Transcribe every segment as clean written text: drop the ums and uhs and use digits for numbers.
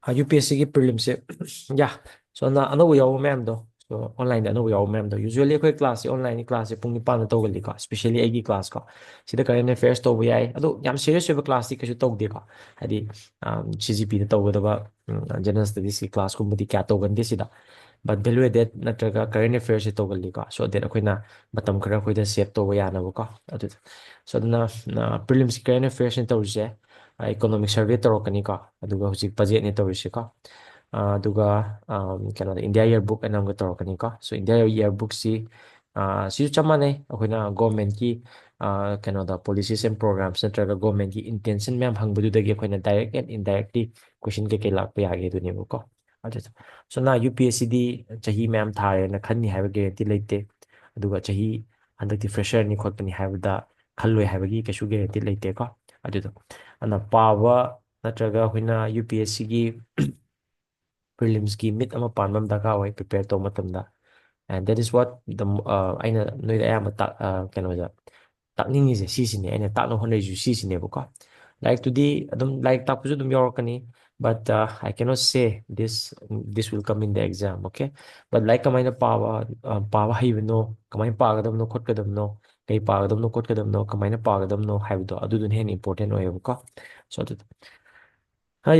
UPSCꯒꯤ ꯄ꯭ꯔꯤꯂꯤꯝꯁꯦ ꯌꯥ ꯁꯣ ꯑꯅꯧꯕ ꯌꯥꯎꯕ ꯃꯌꯥꯝꯗꯣ ꯁꯣ ꯑꯣꯟꯂꯥꯏꯟꯗ ꯑꯅꯧꯕ ꯌꯥꯎꯕ ꯃꯌꯥꯝꯗꯣ ꯌꯨꯖ꯭ꯋꯦꯂꯤ ꯑꯩꯈꯣꯏ ꯀ꯭ꯂꯥꯁꯁꯦ ꯑꯣꯟꯂꯥꯏꯟꯒꯤ ꯀ꯭ꯂꯥꯁꯁꯦ ꯄꯨꯡ 9ꯗ ꯇꯧꯒꯜꯂꯤꯀꯣ ꯁ꯭ꯄꯦꯁꯤꯌꯦꯜꯂꯤ ꯑꯩꯒꯤ ꯀ꯭ꯂꯥꯁ ꯀꯣ ꯁꯤꯗ ꯀꯔꯦꯟ ꯑꯦꯐꯦꯌꯔꯁ ꯇꯧꯕ ꯌꯥꯏ ꯑꯗꯣ ꯌꯥꯝ ꯁꯤꯔꯤꯌꯁ ꯑꯣꯏꯕ ꯀ꯭ꯂꯥꯁꯇꯤ ꯀꯩꯁꯨ ꯇꯧꯗꯦꯀꯣ ꯍꯥꯏꯗꯤ CGPꯗ ꯇꯧꯒꯗꯕ ꯖꯦꯅꯔꯦꯜ ꯁ꯭ꯇꯗꯤꯁꯀꯤ ꯀ꯭ꯂꯥꯁꯀꯨꯝꯕꯗꯤ ꯀꯌꯥ ꯇꯧꯒꯟꯗꯦ ꯁꯤꯗ ꯕꯠ ꯚꯦꯂꯨ ꯑꯦꯗꯦꯠ ꯅꯠꯇ꯭ꯔꯒ ꯀꯔꯦꯟ ꯑꯦꯐꯦꯌꯔꯁꯁꯦ ꯇꯧꯒꯜꯂꯤꯀꯣ ꯁꯣ ꯗꯦꯠ ꯑꯩꯈꯣꯏꯅ ꯃꯇꯝ ꯈꯔ ꯑꯩꯈꯣꯏꯗ ꯁꯦꯞ ꯇꯧꯕ ꯌꯥꯅꯕꯀꯣ ꯑꯗꯨꯗ ꯁꯣ ꯑꯗꯨꯅ ꯄ꯭ꯔꯤꯂꯤꯝꯁꯀꯤ ꯀꯔꯦꯟ ꯑꯦꯐꯦꯌꯔꯁꯅ ꯇꯧꯔꯤꯁꯦ ꯏꯀꯣꯅꯣꯃꯤꯛ ꯁꯔꯚꯦ ꯇꯧꯔꯛꯀꯅꯤꯀꯣ ꯑꯗꯨꯒ ꯍꯧꯖꯤꯛ ꯕꯖꯦꯠꯅꯦ ꯇꯧꯔꯤꯁꯤꯀꯣ ꯑꯗꯨꯒ ꯀꯩꯅꯣꯗ ꯏꯟꯗꯤꯌꯥ ꯏꯌꯔꯕꯨꯛ ꯑꯅ ꯑꯃꯒ ꯇꯧꯔꯛꯀꯅꯤꯀꯣ ꯁꯣ ꯏꯟꯗꯤꯌꯥ ꯏꯌꯔꯕꯨꯛꯁꯤ ꯁꯤꯁꯨ ꯆꯞ ꯃꯥꯟꯅꯩ ꯑꯩꯈꯣꯏꯅ ꯒꯣꯔꯃꯦꯟꯠꯀꯤ ꯀꯩꯅꯣꯗ ꯄꯣꯂꯤꯁꯤꯁ ꯑꯦꯟ ꯄ꯭ꯔꯣꯒ꯭ꯔꯥꯝꯁ ꯅꯠꯇ꯭ꯔꯒ ꯒꯣꯔꯃꯦꯟꯠꯀꯤ ꯏꯟꯇꯦꯟꯁꯟ ꯃꯌꯥꯝ ꯍꯪꯕꯗꯨꯗꯒꯤ ꯑꯩꯈꯣꯏꯅ ꯗꯥꯏꯔꯦꯛ ꯑꯦꯟ ꯏꯟꯗꯥꯏꯔꯦꯛꯂꯤ ꯀꯣꯏꯁꯟ ꯀꯩꯀꯩ ꯂꯥꯛꯄ ꯌꯥꯒꯦ ꯑꯗꯨꯅꯦꯕꯀꯣ ꯑꯗꯨꯗ ꯁꯣ UPSCꯗꯤ ꯆꯍꯤ ꯃꯌꯥꯝ ꯊꯥꯔꯦꯅ ꯈꯟꯅꯤ ꯍꯥꯏꯕ ꯒꯦꯔꯦꯟꯇꯤ ꯂꯩꯇꯦ ꯑꯗꯨꯒ ꯆꯍꯤ ꯍꯟꯗꯛꯇꯤ ꯐ꯭ꯔꯦꯁꯔꯅꯤ ꯈꯣꯠꯄꯅꯤ ꯍꯥꯏꯕꯗ ꯈꯜꯂꯣꯏ ꯍꯥꯏꯕꯒꯤ ꯀꯩꯁꯨ ꯒꯦꯔꯦꯟꯇꯤ ꯂꯩꯇꯦꯀꯣ ꯑꯗꯨꯗꯣ ꯑꯗꯨꯅ ꯄꯥꯕ ꯅꯠꯇ꯭ꯔꯒ ꯑꯩꯈꯣꯏꯅ UPSCꯒꯤ ꯄ꯭ꯔꯤꯂꯤꯝꯁꯀꯤ ꯃꯤꯠ ꯑꯃ ꯄꯥꯟꯕ ꯑꯃ ꯗꯔꯀꯥꯔ ꯑꯣꯏ ꯄ꯭ꯔꯤꯄꯦꯌꯔ ꯇꯧꯕ ꯃꯇꯝꯗ ꯑꯦꯟ ꯗꯦꯠ ꯏꯁ ꯋꯥꯠ ꯑꯩꯅ ꯅꯣꯏꯗ ꯑꯌꯥꯝꯕ ꯀꯩꯅꯣꯗ ꯇꯥꯛꯅꯤꯡꯉꯤꯁꯦ ꯁꯤꯁꯤꯅꯦ ꯑꯩꯅ ꯇꯥꯛꯅ ꯍꯣꯠꯅꯔꯤꯁꯨ ꯁꯤꯁꯤꯅꯦꯕꯀꯣ ꯂꯥꯏꯔꯤꯛꯇꯨꯗꯤ ꯑꯗꯨꯝ ꯂꯥꯏꯔꯤꯛ ꯇꯥꯛꯄꯁꯨ ꯑꯗꯨꯝ ꯌꯥꯎꯔꯛꯀꯅꯤ but I cannot say this will come in the exam, okay? But ꯂꯥꯏꯔꯤꯛ ꯀꯃꯥꯏꯅ ꯄꯥꯕ ꯍꯩꯕꯅꯣ ꯀꯃꯥꯏꯅ ꯄꯥꯒꯗꯕꯅꯣ ꯈꯣꯠꯀꯗꯕꯅꯣ ꯀꯩ ꯄꯥꯒꯗꯕꯅꯣ ꯈꯣꯠꯀꯗꯕꯅꯣ ꯀꯃꯥꯏꯅ ꯄꯥꯒꯗꯕꯅꯣ ꯍꯥꯏꯕꯗꯣ ꯑꯗꯨꯗꯨꯅ ꯍꯦꯟꯅ ꯏꯝꯄꯣꯔꯇꯦꯟ ꯑꯣꯏꯌꯦꯕꯀꯣ ꯁꯣ ꯑꯗꯨꯗ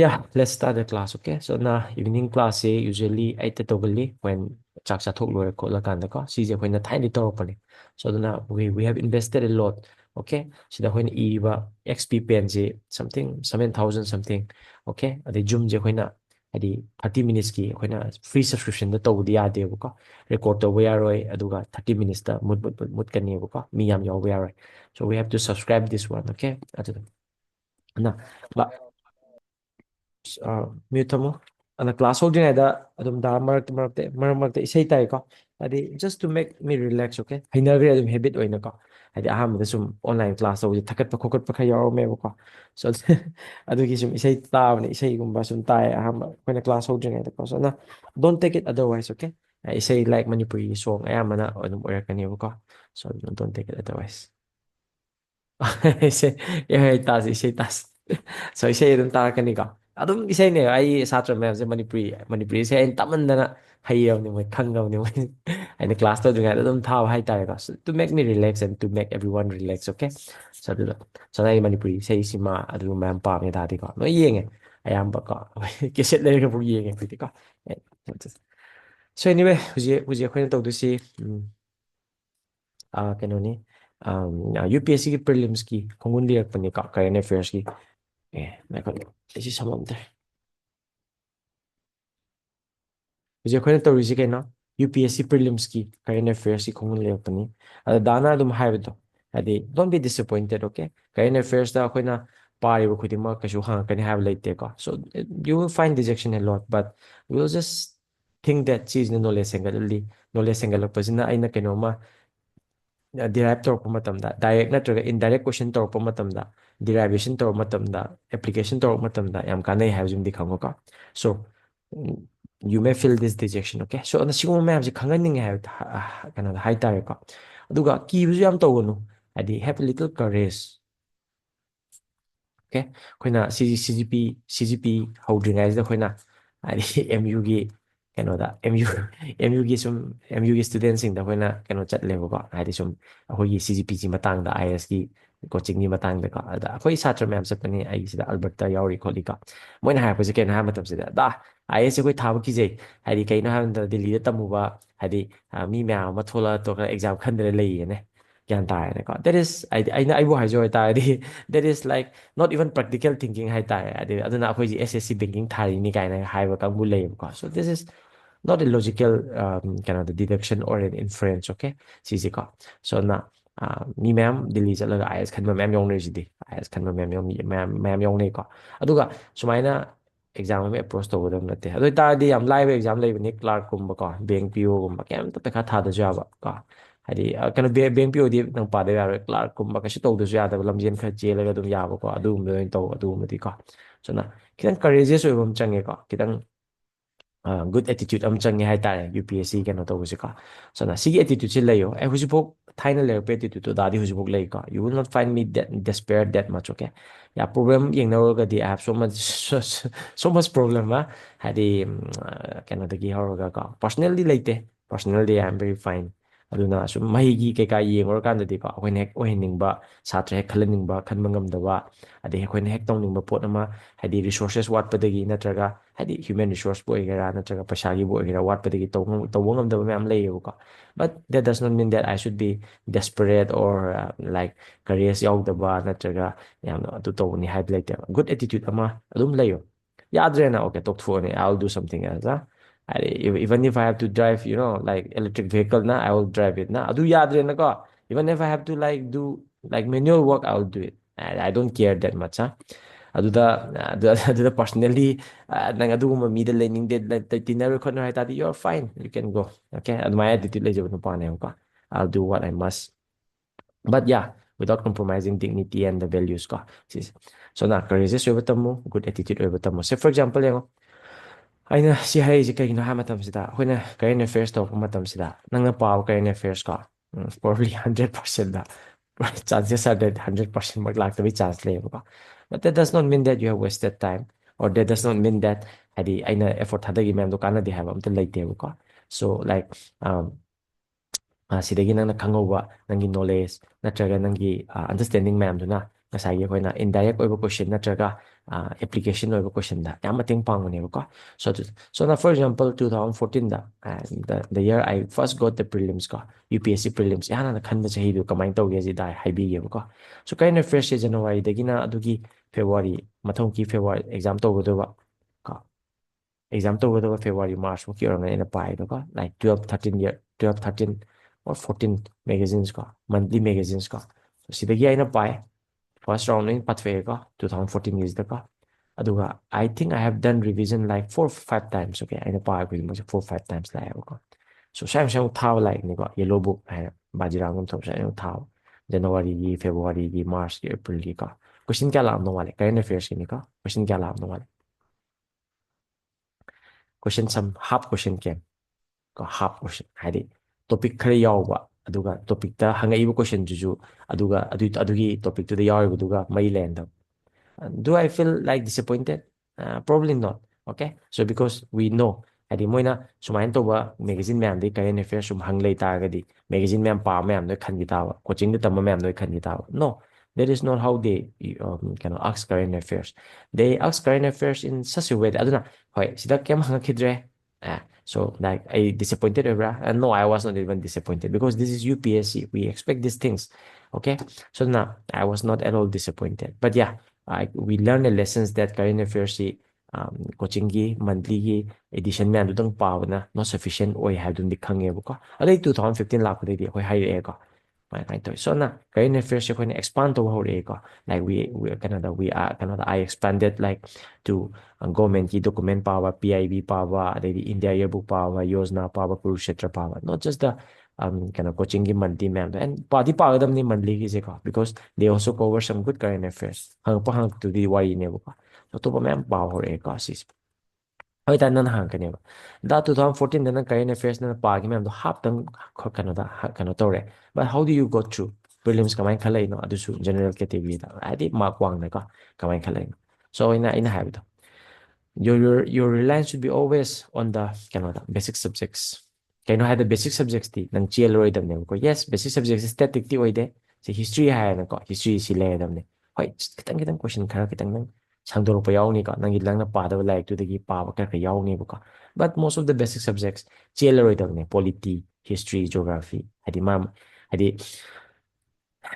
yeah, let's start the class, okay? So evening class se usually 8 togulli when chak chathok lore khotla ko si je khoina thaini toropani. So we have invested a lot, okay? Sida khoina iba XP pen je something 7,000 something, okay? Ade jum je khoina adi 30 minutes ki khoina free subscription da tawdi yade ko record to ya roi aduga 30 minutes da mut kani ko mi yam yaw ya roi. So we have to subscribe this one, okay? Adu na mute ꯊꯝꯃꯣ ꯑꯗ class ꯍꯧꯗ꯭ꯔꯤꯉꯩꯗ ꯑꯗꯨꯝ ꯃꯔꯛ ꯃꯔꯛꯇ ꯏꯁꯩ ꯇꯥꯏꯀꯣ ꯍꯥꯏꯗꯤ ꯖꯁ to make me relax okay ꯍꯩꯅꯈ꯭ꯔꯦ ꯑꯗꯨꯝ ꯍꯦꯕꯤꯠ ꯑꯣꯏꯅꯀꯣ ꯍꯥꯏꯗꯤ ꯑꯍꯥꯟꯕꯗ ꯁꯨꯝ ꯑꯣꯟꯂꯥꯏꯟ ꯀ꯭ꯂꯥꯁ ꯇꯧꯕꯁꯦ ꯊꯛꯀꯠꯄ ꯈꯣꯠꯀꯠꯄ ꯈꯔ ꯌꯥꯎꯔꯝꯃꯦꯕꯀꯣ ꯁꯣ ꯑꯗꯨꯒꯤ ꯁꯨꯝ ꯏꯁꯩ ꯇꯥꯕꯅꯦ ꯏꯁꯩꯒꯨꯝꯕ ꯁꯨꯝ ꯇꯥꯏ ꯑꯍꯥꯟꯕ ꯑꯩꯈꯣꯏꯅ ꯀ꯭ꯂꯥꯁ ꯍꯧꯗ꯭ꯔꯤꯉꯩꯗꯀꯣ ꯁꯣ ꯗꯣꯟ ꯇꯦꯛ ꯏꯠ ꯑꯗꯔꯋꯥꯏꯁ ꯑꯣꯀꯦ ꯏꯁꯩ ꯂꯥꯏꯛ ꯃꯅꯤꯄꯨꯔꯤ ꯁꯣꯡ ꯑꯌꯥꯝꯕꯅ ꯑꯗꯨꯝ ꯑꯣꯏꯔꯛꯀꯅꯦꯕꯀꯣ ꯁꯣ ꯗꯣꯟ ꯇꯦꯛ ꯏꯠ ꯑꯗꯔꯋꯥꯏꯁ ꯏꯁꯩ ꯇꯥꯁꯤ ꯏꯁꯩ ꯇꯥꯁꯤ ꯁꯣ ꯏꯁꯩ ꯑꯗꯨꯝ ꯇꯥꯔꯛꯀꯅꯤꯀꯣ ꯑꯗꯨꯝ ꯏꯁꯩꯅꯦ ꯑꯩ ꯁꯥꯇ꯭ꯔ ꯃꯌꯥꯝꯁꯦ ꯃꯅꯤꯄꯨꯔꯤ ꯏꯁꯩ ꯑꯩꯅ ꯇꯝꯃꯟꯗꯅ ꯍꯩꯔꯕꯅꯤ ꯃꯣꯏ ꯈꯪꯉꯕꯅꯤ ꯃꯣꯏ ꯑꯩꯅ ꯀ꯭ꯂꯥꯁ ꯇꯧꯗ꯭ꯔꯤꯉꯩꯗ ꯑꯗꯨꯝ ꯊꯥꯕ ꯍꯥꯏꯇꯥꯔꯦꯀꯣ to make me relax and to make everyone relax okay so ꯑꯗꯨꯗ ꯁꯣ ꯑꯩ ꯃꯅꯤꯄꯨꯔꯤ ꯏꯁꯩ ꯁꯤꯃꯥ ꯑꯗꯨ ꯃꯌꯥꯝ ꯄꯥꯝꯃꯦ ꯇꯥꯔꯗꯤꯀꯣ ꯂꯣꯏ ꯌꯦꯡꯉꯦ ꯑꯌꯥꯝꯕ ꯀꯣ ꯀꯦꯁꯦꯠ ꯂꯩꯔꯒꯕꯨ ꯌꯦꯡꯉꯦ ꯑꯩꯈꯣꯏꯗꯤꯀꯣ ꯁꯣ ꯑꯦꯅꯤꯋꯦ ꯍꯧꯖꯤꯛ ꯑꯩꯈꯣꯏꯅ ꯇꯧꯗꯣꯏꯁꯤ ꯀꯩꯅꯣꯅꯤ UPSCꯒꯤ ꯄ꯭ꯔꯤꯂꯤꯝꯁꯀꯤ ꯈꯣꯡꯒꯨꯟ ꯂꯤꯔꯛꯄꯅꯤꯀꯣ ꯀꯔꯦꯟ ꯑꯦꯐꯦꯌꯔꯁꯀꯤ ꯉꯥꯏꯈꯣ ꯑꯩꯁꯤ ꯁꯝꯃꯝꯗ꯭ꯔꯦ ꯍꯧꯖꯤꯛ ꯑꯩꯈꯣꯏꯅ ꯇꯧꯔꯤꯁꯤ ꯀꯩꯅꯣ UPSC ꯄ꯭ꯔꯤꯂꯤꯝꯁꯀꯤ ꯀꯔꯦꯟ ꯑꯦꯐꯦꯌꯔꯁꯀꯤ ꯈꯣꯡꯒꯨꯟ ꯂꯤꯔꯛꯄꯅꯤ ꯑꯗ ꯗꯥꯅ ꯑꯗꯨꯝ ꯍꯥꯏꯕꯗꯣ ꯍꯥꯏꯗꯤ ꯗꯣꯟ ꯕꯤ ꯗꯤꯁꯑꯄꯣꯏꯟꯇꯦꯠ ꯑꯣꯀꯦ ꯀꯔꯦꯟ ꯑꯦꯐꯦꯌꯔꯁꯇ ꯑꯩꯈꯣꯏꯅ ꯄꯥꯔꯤꯕ ꯈꯨꯗꯤꯡꯃꯛ ꯀꯩꯁꯨ ꯍꯪꯉꯛꯀꯅꯤ ꯍꯥꯏꯕ ꯂꯩꯇꯦꯀꯣ ꯁꯣ ꯌꯨ ꯋꯤꯜ ꯐꯥꯏꯟ digestion a lot but you will just think that ꯁꯤꯁꯤꯅ ꯅꯣꯂꯦꯖ ꯍꯦꯟꯒꯠꯍꯜꯂꯤ ꯅꯣꯂꯦꯖ ꯍꯦꯟꯒꯠꯂꯛꯄꯁꯤꯅ ꯑꯩꯅ ꯀꯩꯅꯣꯝꯃ ꯗꯤꯔꯥꯏꯞ ꯇꯧꯔꯛꯄ ꯃꯇꯝꯗ ꯗꯥꯏꯔꯦꯛ ꯅꯠꯇ꯭ꯔꯒ ꯏꯟꯗꯥꯏꯔꯦꯛ ꯀꯣꯏꯁꯟ ꯇꯧꯔꯛꯄ ꯃꯇꯝꯗ ꯗꯤꯔꯥꯏꯚꯦꯁꯟ ꯇꯧꯔꯛꯄ ꯃꯇꯝꯗ ꯑꯦꯄ꯭ꯂꯤꯀꯦꯁꯟ ꯇꯧꯔꯛꯄ ꯃꯇꯝꯗ ꯌꯥꯝ ꯀꯥꯟꯅꯩ ꯍꯥꯏꯕꯁꯤꯃꯗꯤ ꯈꯪꯉꯣꯀꯣ ꯁꯣ ꯌꯨ ꯃꯦ ꯐꯤꯜ ꯗꯤꯁ ꯗꯤꯖꯦꯛꯁꯟ ꯑꯣꯀꯦ ꯁꯣ ꯁꯤꯒꯨꯝꯕ ꯃꯌꯥꯝꯁꯦ ꯈꯪꯍꯟꯅꯤꯡꯉꯦ ꯍꯥꯏꯕ ꯀꯩꯅꯣꯗ ꯍꯥꯏꯇꯥꯔꯦꯀꯣ ꯑꯗꯨꯒ ꯀꯤꯕꯁꯨ ꯌꯥꯝ ꯇꯧꯒꯅꯨ ꯍꯥꯏꯗꯤ ꯍꯦꯞ ꯑ ꯂꯤꯇꯜ ꯀꯔꯦꯖ ꯑꯣꯀꯦ ꯑꯩꯈꯣꯏꯅ CGP ꯍꯧꯗ꯭ꯔꯤꯉꯩꯁꯤꯗ ꯑꯩꯈꯣꯏꯅ ꯍꯥꯏꯗꯤ MUꯒꯤ ꯀꯩꯅꯣꯗ MUꯒꯤ ꯁꯨꯝ MUꯒꯤ ꯏꯁꯇꯨꯗꯦꯟꯁꯤꯡꯗ ꯑꯩꯈꯣꯏꯅ ꯀꯩꯅꯣ ꯆꯠꯂꯦꯕꯀꯣ ꯍꯥꯏꯗꯤ ꯁꯨꯝ ꯑꯩꯈꯣꯏꯒꯤ CGPꯒꯤ ꯃꯇꯥꯡꯗ IASꯀꯤ ꯀꯣꯆꯤꯡꯒꯤ ꯃꯇꯥꯡꯗꯀꯣ ꯑꯗ ꯑꯩꯈꯣꯏ ꯁꯥꯇ꯭ꯔ ꯃꯌꯥꯝ ꯆꯠꯄꯅꯤ ꯑꯩꯒꯤꯁꯤꯗ ꯑꯜꯕꯔꯠꯇ ꯌꯥꯎꯔꯤ ꯈꯣꯠꯂꯤꯀꯣ ꯃꯣꯏꯅ ꯍꯥꯏꯔꯛꯄꯁꯦ ꯀꯩꯅꯣ ꯍꯥꯏꯕ ꯃꯇꯝꯁꯤꯗ IAS ꯑꯩꯈꯣꯏ ꯊꯥꯕ ꯀꯤꯖꯩ ꯍꯥꯏꯗꯤ ꯀꯩꯅꯣ ꯍꯥꯏꯕ ꯃꯇꯝꯗ ꯗꯦꯜꯂꯤꯗ ꯇꯝꯃꯨꯕ ꯍꯥꯏꯗꯤ ꯃꯤ ꯃꯌꯥꯝ ꯑꯃ ꯊꯣꯛꯂꯛꯑ ꯑꯦꯛꯖꯥꯝ ꯈꯟꯗꯅ ꯂꯩꯌꯦꯅꯦ ꯒ꯭ꯌꯥꯟ ꯇꯥꯔꯦꯅꯦꯀꯣ ꯗꯦꯠ ꯏꯁ ꯑꯩꯕꯨ ꯍꯥꯏꯖꯧ ꯍꯥꯏꯇꯥꯔꯗꯤ that is like not even practical thinking ꯍꯥꯏꯇꯥꯔꯦ ꯑꯗꯨꯅ ꯑꯩꯈꯣꯏꯁꯤ SSC ꯕꯦꯡꯀꯤꯡ ꯊꯥꯔꯤꯅꯤ ꯀꯥꯏꯅ ꯍꯥꯏꯕ ꯀꯥꯡꯕꯨ ꯂꯩꯌꯦꯕꯀꯣ so this is not a logical ꯀꯩꯅꯣꯗ deduction or an inference okay ꯁꯤꯁꯦꯀꯣ ꯁꯣ ꯃꯤ ꯃꯌꯥꯝ ꯗꯤꯜꯂꯤ ꯆꯠꯂꯒ IAS ꯈꯟꯕ ꯃꯌꯥꯝ ꯌꯥꯎꯅꯔꯤꯁꯤꯗꯤ IAS ꯈꯟꯕ ꯃꯌꯥꯝ ꯌꯥꯎꯅꯩꯀꯣ ꯑꯗꯨꯒ ꯁꯨꯃꯥꯏꯅ ꯑꯦꯛꯖꯥꯝ ꯑꯃ ꯑꯦꯄ꯭ꯔꯣꯆ ꯇꯧꯒꯗꯕ ꯅꯠꯇꯦ ꯑꯗꯨ ꯑꯣꯏꯇꯥꯔꯗꯤ ꯌꯥꯝ ꯂꯥꯏꯕ ꯑꯦꯛꯖꯥꯝ ꯂꯩꯕꯅꯤ ꯀ꯭ꯂꯥꯔꯛꯀꯨꯝꯕꯀꯣ ꯕꯦꯡꯛ PO ꯀꯩꯝꯇ ꯄꯩꯈꯥ ꯊꯥꯗꯁꯨ ꯌꯥꯕ ꯀꯣ ꯍꯥꯏꯗꯤ ꯀꯩꯅꯣ ꯕꯦꯡꯛ POꯗꯤ ꯅꯪ ꯄꯥꯗꯕ ꯌꯥꯔꯣꯏ ꯀ꯭ꯂꯥꯔꯛꯀꯨꯝꯕ ꯀꯩꯁꯨ ꯇꯧꯗꯁꯨ ꯌꯥꯗꯕ ꯂꯝꯖꯦꯟ ꯈꯔ ꯆꯦꯜꯂꯒ ꯑꯗꯨꯝ ꯌꯥꯕꯀꯣ ꯑꯗꯨꯒꯨꯝꯕꯗ ꯑꯣꯏꯅ ꯇꯧ ꯑꯗꯨꯒꯨꯝꯕꯗꯤꯀꯣ ꯁꯨꯅ ꯈꯤꯇꯪ ꯀꯔꯦꯖꯤꯌꯁ ꯑꯣꯏꯕ ꯑꯃ ꯆꯪꯉꯦꯀꯣ ꯈꯤꯇꯪ ꯒꯨꯗ ꯑꯦꯇꯤꯇ꯭ꯌꯨꯠ ꯑꯃ ꯆꯪꯉꯦ ꯍꯥꯏꯇꯥꯔꯦ UPSC ꯀꯩꯅꯣ ꯇꯧꯕꯁꯤꯀꯣ ꯁꯣ ꯁꯤꯒꯤ ꯑꯦꯇꯤꯇ꯭ꯌꯨꯠꯁꯤ ꯂꯩꯌꯣ ꯍꯧꯖꯤꯛꯐꯥꯎ thai na attitude to dadi who's book like you will not find me that despair that much. Okay, yeah, problem yung na di I have so much so much problem hadi kano dagi horoga ka personally like personally I am very fine aduna sum mahigi kay ka yengor kan di ko akoin hek ohining ba satra hek khalaning ba khan mangam da ba adi akoin hek tong ning ba pot ama hadi resources wat padagi natraga hadi human resource bo igara natraga pasagi bo igara wat padagi tawong da ba am lay ko but that does not mean that I should be desperate or like careers yaw da ba natraga yam no to ni hype like good attitude ama adum layo yadre na okay talk for I'll do something else even if I have to drive, like electric vehicle na, I will drive it na. Adu yad rin ako. Even if I have to like do like manual work, I will do it. I don't care that much, adu da personally, nang adu mo middle learning did like tinaro ko na tadi, you're fine. You can go. Okay? Adu my attitude like no pa ko. I'll do what I must. But yeah, without compromising dignity and the values ko. So na, courageous mo, good attitude mo. Say for example, aina si haise kaigino ha matamsida akhona current affairs to matamsida nangna paw current affairs ka probably 100% da chances are that 100% mark like to be chance le ba but that does not mean that you have wasted time or that does not mean that hadi aina effort hadagi mem do kana di have am to like ko so like sidagi nang nakhangoba nangi knowledge natraga nangi understanding ma'am duna ngasai akoina indirect oiba question natraga application oiba question da yam mating pangone ko so now for example 2014 da the year I first got the prelims ko UPSC prelims yana na khanba chahi du kamai tawge ji da haibi ge ko so kind of fresh January dagi na adugi February mathong ki February exam to go ba exam to go February March mo ki oranga ina pai do ko like 12 13 year 12 13 or 14 magazines ka monthly magazines ka so sidagi aina pai first round in pathway ka 2014 is the ka aduga I think I have done revision like 4 5 times okay aina pai ko mo 4 5 times la ko so sam thao like ni ko yellow book hai bajirang um sam thao January gi February gi March gi April gi ka question kya lam no wale current affairs ki ni ka question kya lam no wale question some half question ke ko half question hadi topic khare yawba aduga topic ta hangai question juju adugi topic to the yaw aduga mai land do I feel like disappointed? Probably not. Okay? So because we know, adi moina sumain to ba magazine ma'am di current affairs sum hang lay targadi magazine ma'am pa ma'am no khan gitawa coaching de tam ma'am no khan gitawa no that is not how they kind of ask current affairs they ask current affairs in such a way that aduna hoy sida kem hang khidre so like I disappointed over and no I was not even disappointed because this is UPSC we expect these things okay so now I was not at all disappointed but yeah we learn the lessons that current affairs coaching gi monthly gi edition man dudang paw na not sufficient oi have dun dikhange ko alai 2015 lakh de hoi hai e ko mai to so na current affairs ko ni expand to ho re ko like we Canada we are Canada I expanded like to government ki document power PIB power the India yearbook power Yojana power Kurukshetra power not just the kind of coaching gi monthly man and party power them ni monthly gi ko because they also cover some good current affairs hang to the why ne ko so to pa ma'am power e ko sis hoi ta nan hang kane ba da 2014 da current affairs na pa gi ma'am do half tang Canada kind of tore but how do you go through prelims kamai khalai no adu su general category da adi mark wang na ka kamai khalai so ina have it your reliance should be always on the Canada basic subjects kano had the basic subjects ti nang chiel roi dam ne ko yes basic subjects static ti oide si history ha na ko history si le dam ne hoi kitang question khara kitang nang sangdor pa yaw ni ka nang ilang na pa da like to the pa ka yaw ni ko but most of the basic subjects chiel roi dam ne polity history geography hadi mam hadi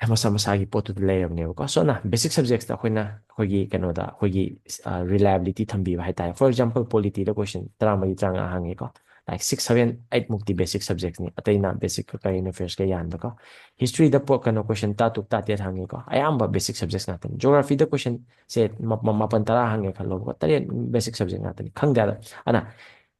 masagi potu layer ne ko so na basic subjects da khoina khogi kano da khogi reliability thambi ba tai for example polity the question tramai changa hangi ko like 6 7 8 mukti basic subjects ni ataina basic current affairs ka yan ko history the po kano question ta tuk ta te hangi ko ayamba basic subjects natin geography the question se mapan tara hangi khalo ko tare basic subject natin khangda ana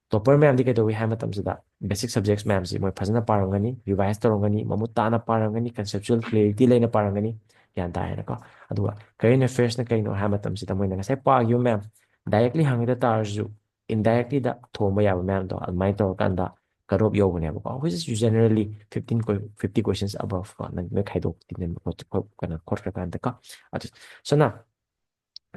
topper ma'am di kaito we have matamsida basic subjects ma'am si moi phajana parangani revise tarongani mamut tana parangani conceptual clarity leina parangani yan ta na ko aduwa current affairs na kaino ha matamsida moi na sai pa yu ma'am directly hangida tarju indirectly da thoma ya ma'am do almai to kanda cutoff yꯧꯕꯅꯦꯕꯀꯣ which is generally 50 questions above ꯀꯣ ꯅꯣꯏ ꯈꯥꯏꯗꯣꯛꯇꯤꯟꯕ ꯀꯩꯅꯣ ꯈꯣꯠꯈ꯭ꯔꯀꯥꯟꯗꯀꯣ so now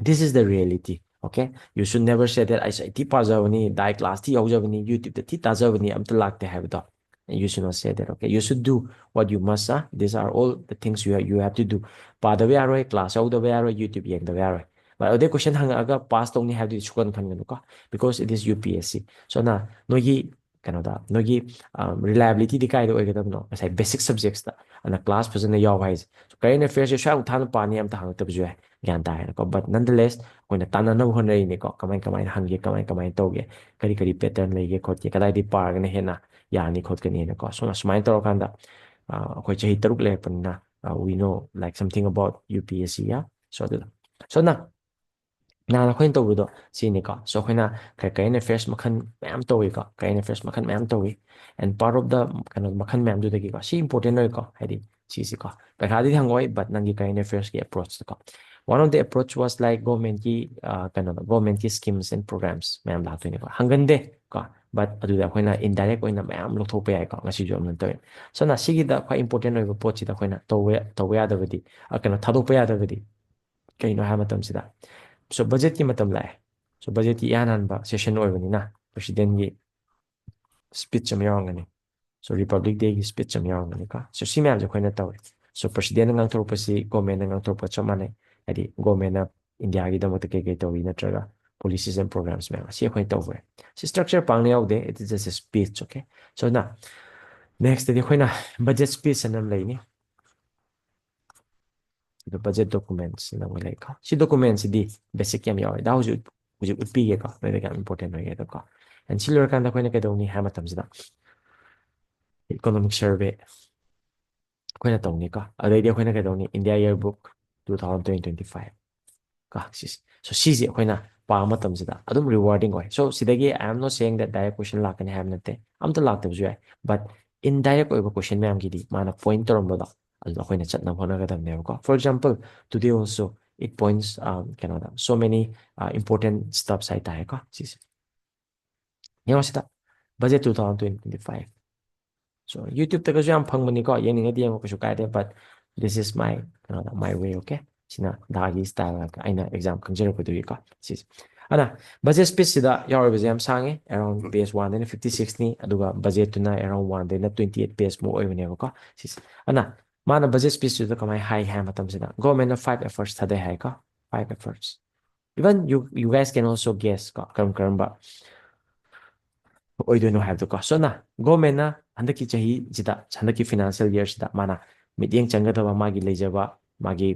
this is the reality. Okay, you should never say that I say ti pajavani dai class ti yaujavani YouTube ti tajavani amta lagte habdo. You should not say that. Okay, you should do what you must. These are all the things you have to do. Padawe aroi class yaudave aroi YouTube yengdave aroi. But the question hangaga pass tongni have to chukan khanganuka because it is UPSC. So na nogi kanoda nogi reliability di kai do oigadabno asai basic subjects da ana class fazana yaw wise. So current affairs you shall uthan pani amta hangta bujue gyan ta hai ko but nonetheless koina tanana honai ni ko kamai hangi kamai toge kari pattern lege khotye kadai di par gana hena yani khotkani na ko so na smai tor kanda khoi chahi taruk le panna we know like something about UPSC yeah so na na la khoin to do si ni ka so khoina current affairs makhan ma'am to ka current affairs makhan ma'am to and part of the kind of makhan ma'am do the ka si important no ka hadi si ka ka hadi hangoi but nangi current affairs ki approach ka one of the approach was like government ki kind of government ki schemes and programs ma'am la to ni ka hangande ka but adu da khoina indirect oina ma'am lo thopa ya ka ngasi jo amna to so na sigi da quite important no approach da khoina to ya da badi kana thadok pa ya da badi kaino ha matam sida so budget ki matam lai so budget ki yanan ba session oibani na president ki speech am yawngani so republic day ki speech am yawngani ka so si myam je khoina taw so president ngang thor pasi government ngang thor pa chamane adi government na india gi damote ke tawi na traga policies and programs me si khoin taw we si structure pang yaw de it is just a speech okay so na next de khoina budget speech anam lai ni the budget documents na wala ka si documents di basic yam yaw da huju utpi ge ka very important ge ka and si lor kan da khoina ke daw ni ha matam sida economic survey khoina taw ni ka adai de khoina ke daw ni india yearbook 2025 ka so si je khoina pa matam sida adum rewarding oi so sidagi I am not saying that direct question lakani have nate am to lak tabu jai but indirect oi question me am gi di mana point torom da adu khoina chatna hona ga dam ne ko for example today also it points canada so many important steps I ta hai ka si yo sida budget 2025 so YouTube ta ka jam phang mani ko yeng ni ngadi ko su kai de but this is my my way okay sina dagi style ka aina exam kanjero ko du ka sis ana budget speech sida yaw ba jam sange around page 1 and 56 ni aduga budget tuna around 1 de na 28 page mo oi bane ko sis ana mana budget speech da kamai high ha matam sida government na 5 efforts thade hai ka 5 efforts even you guys can also guess ka karam ba oidoino habdo ko so na government na handaki chahi jida handaki financial year sida mana midyeng changadaba magi lejaba magi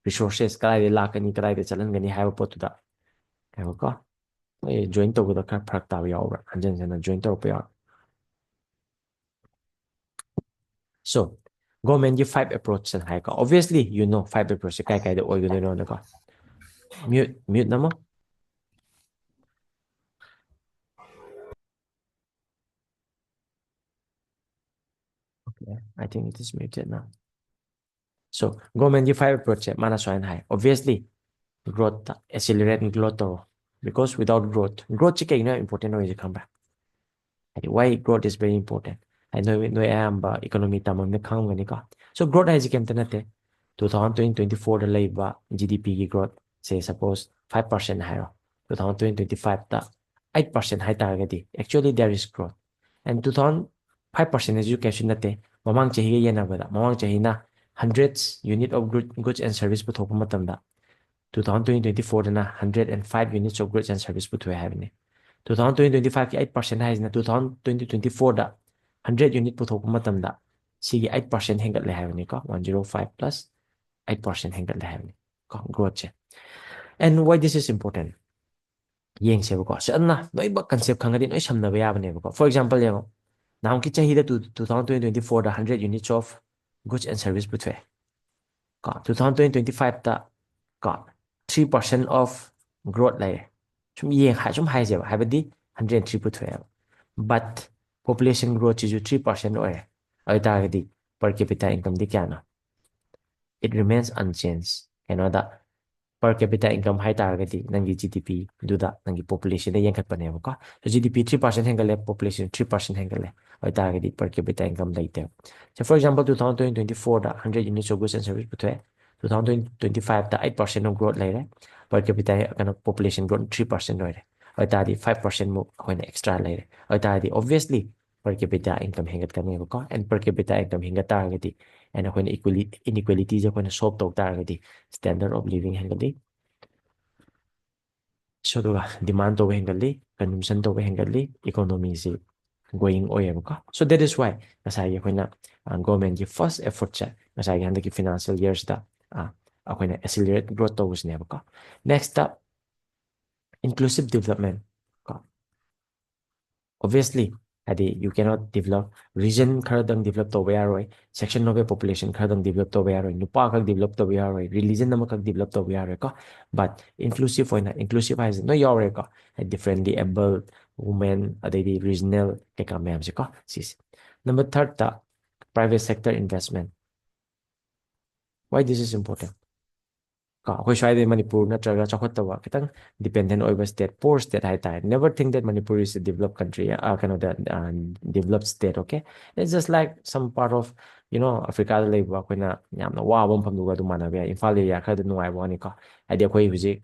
resources kadai lakani kadai chalangani haiba potuda haiba ko join tawda ka pharak taw yawra hanjan jana join taw pa yaw so government gi 5 approach san hai ka obviously you know 5 approach kai da oidoino no ka mute namo okay I think it is muted now so government gi 5 approach mana so hai obviously growth accelerate growth because without growth is important why growth is very important I know I am economy tamam ne khang gani ka so growth is kem tanate 2024 da laiba GDP gi growth say suppose 5% hairo 2025 ta 8% hai targeti actually there is growth and 2005% education nate mamang chahi ge yana bada mamang chahi na hundreds unit of goods and service puthok matamda 2024 na 105 units of goods and service put have ne 2025 ki 8% has na 2024 da 100 unit puthok matam da sigi 8% hengat le have ne ka 105 plus 8% hengat le have ne ka growth che and why this is important yeng se ko so na noi ba concept khangadi noi samna ba ya bane ko for example yengo nam ki chahi da 2024 da 100 units of goods and service put ka 2025 ta ka 3% of growth lai sum yeng ha sum hai je ba habadi 103 put but population growth is 3% oi ai targeti per capita income di kya na it remains unchanged you know that per capita income hai taragadi nangi GDP duda nangi population de yankat panebako. So GDP 3% hengale population 3% hengale oi taragadi per capita income laite. So for example 2024 da 100 units of goods and service puthe 2025 da 8% of growth laire per capita kana population growth 3% laire oi tadi 5% mo hoina extra laire oi tadi obviously per capita income hengat kanebako and per capita income hengat taragadi and hoina inequality je hoina solve tok taragadi standard of living hengali so do demand to hengali consumption to hengali economy is going oyebaka so that is why nasai hoina government ki first effort cha nasai handa ki financial years da hoina accelerate growth to usnebaka next up inclusive development obviously adi you cannot develop region kharadang develop to yaroi section of a population kharadang develop to yaroi nupa kak develop to yaroi religion nama kak develop to yaroi ka but inclusive oina inclusive is no yaroi ka differently able women adi regional keka mayam se ka sis number third ta private sector investment why this is important ꯑꯩꯈꯣꯏ ꯁ꯭ꯋꯥꯏꯗ ꯃꯅꯤꯄꯨꯔ ꯅꯠꯇ꯭ꯔꯒ ꯆꯥꯎꯈꯠꯇꯕ ꯈꯤꯇꯪ dependent ꯑꯣꯏꯕ state poor state ꯍꯥꯏꯇꯥꯔꯦ never think that Manipur is a develop country ꯀꯩꯅꯣꯗ develop state okay it's just like some part of ꯑꯐ꯭ꯔꯤꯀꯥꯗ ꯂꯩꯕ ꯑꯩꯈꯣꯏꯅ ꯌꯥꯝꯅ ꯋꯥꯕ ꯃꯐꯝꯗꯨꯒ ꯑꯗꯨꯝ ꯃꯥꯟꯅꯕ ꯌꯥꯏ ꯏꯝꯐꯥꯜ ꯑꯦꯔꯤꯌꯥ ꯈꯔꯗ ꯅꯨꯡꯉꯥꯏꯕ ꯋꯥꯅꯤꯀꯣ ꯍꯥꯏꯗꯤ ꯑꯩꯈꯣꯏ ꯍꯧꯖꯤꯛ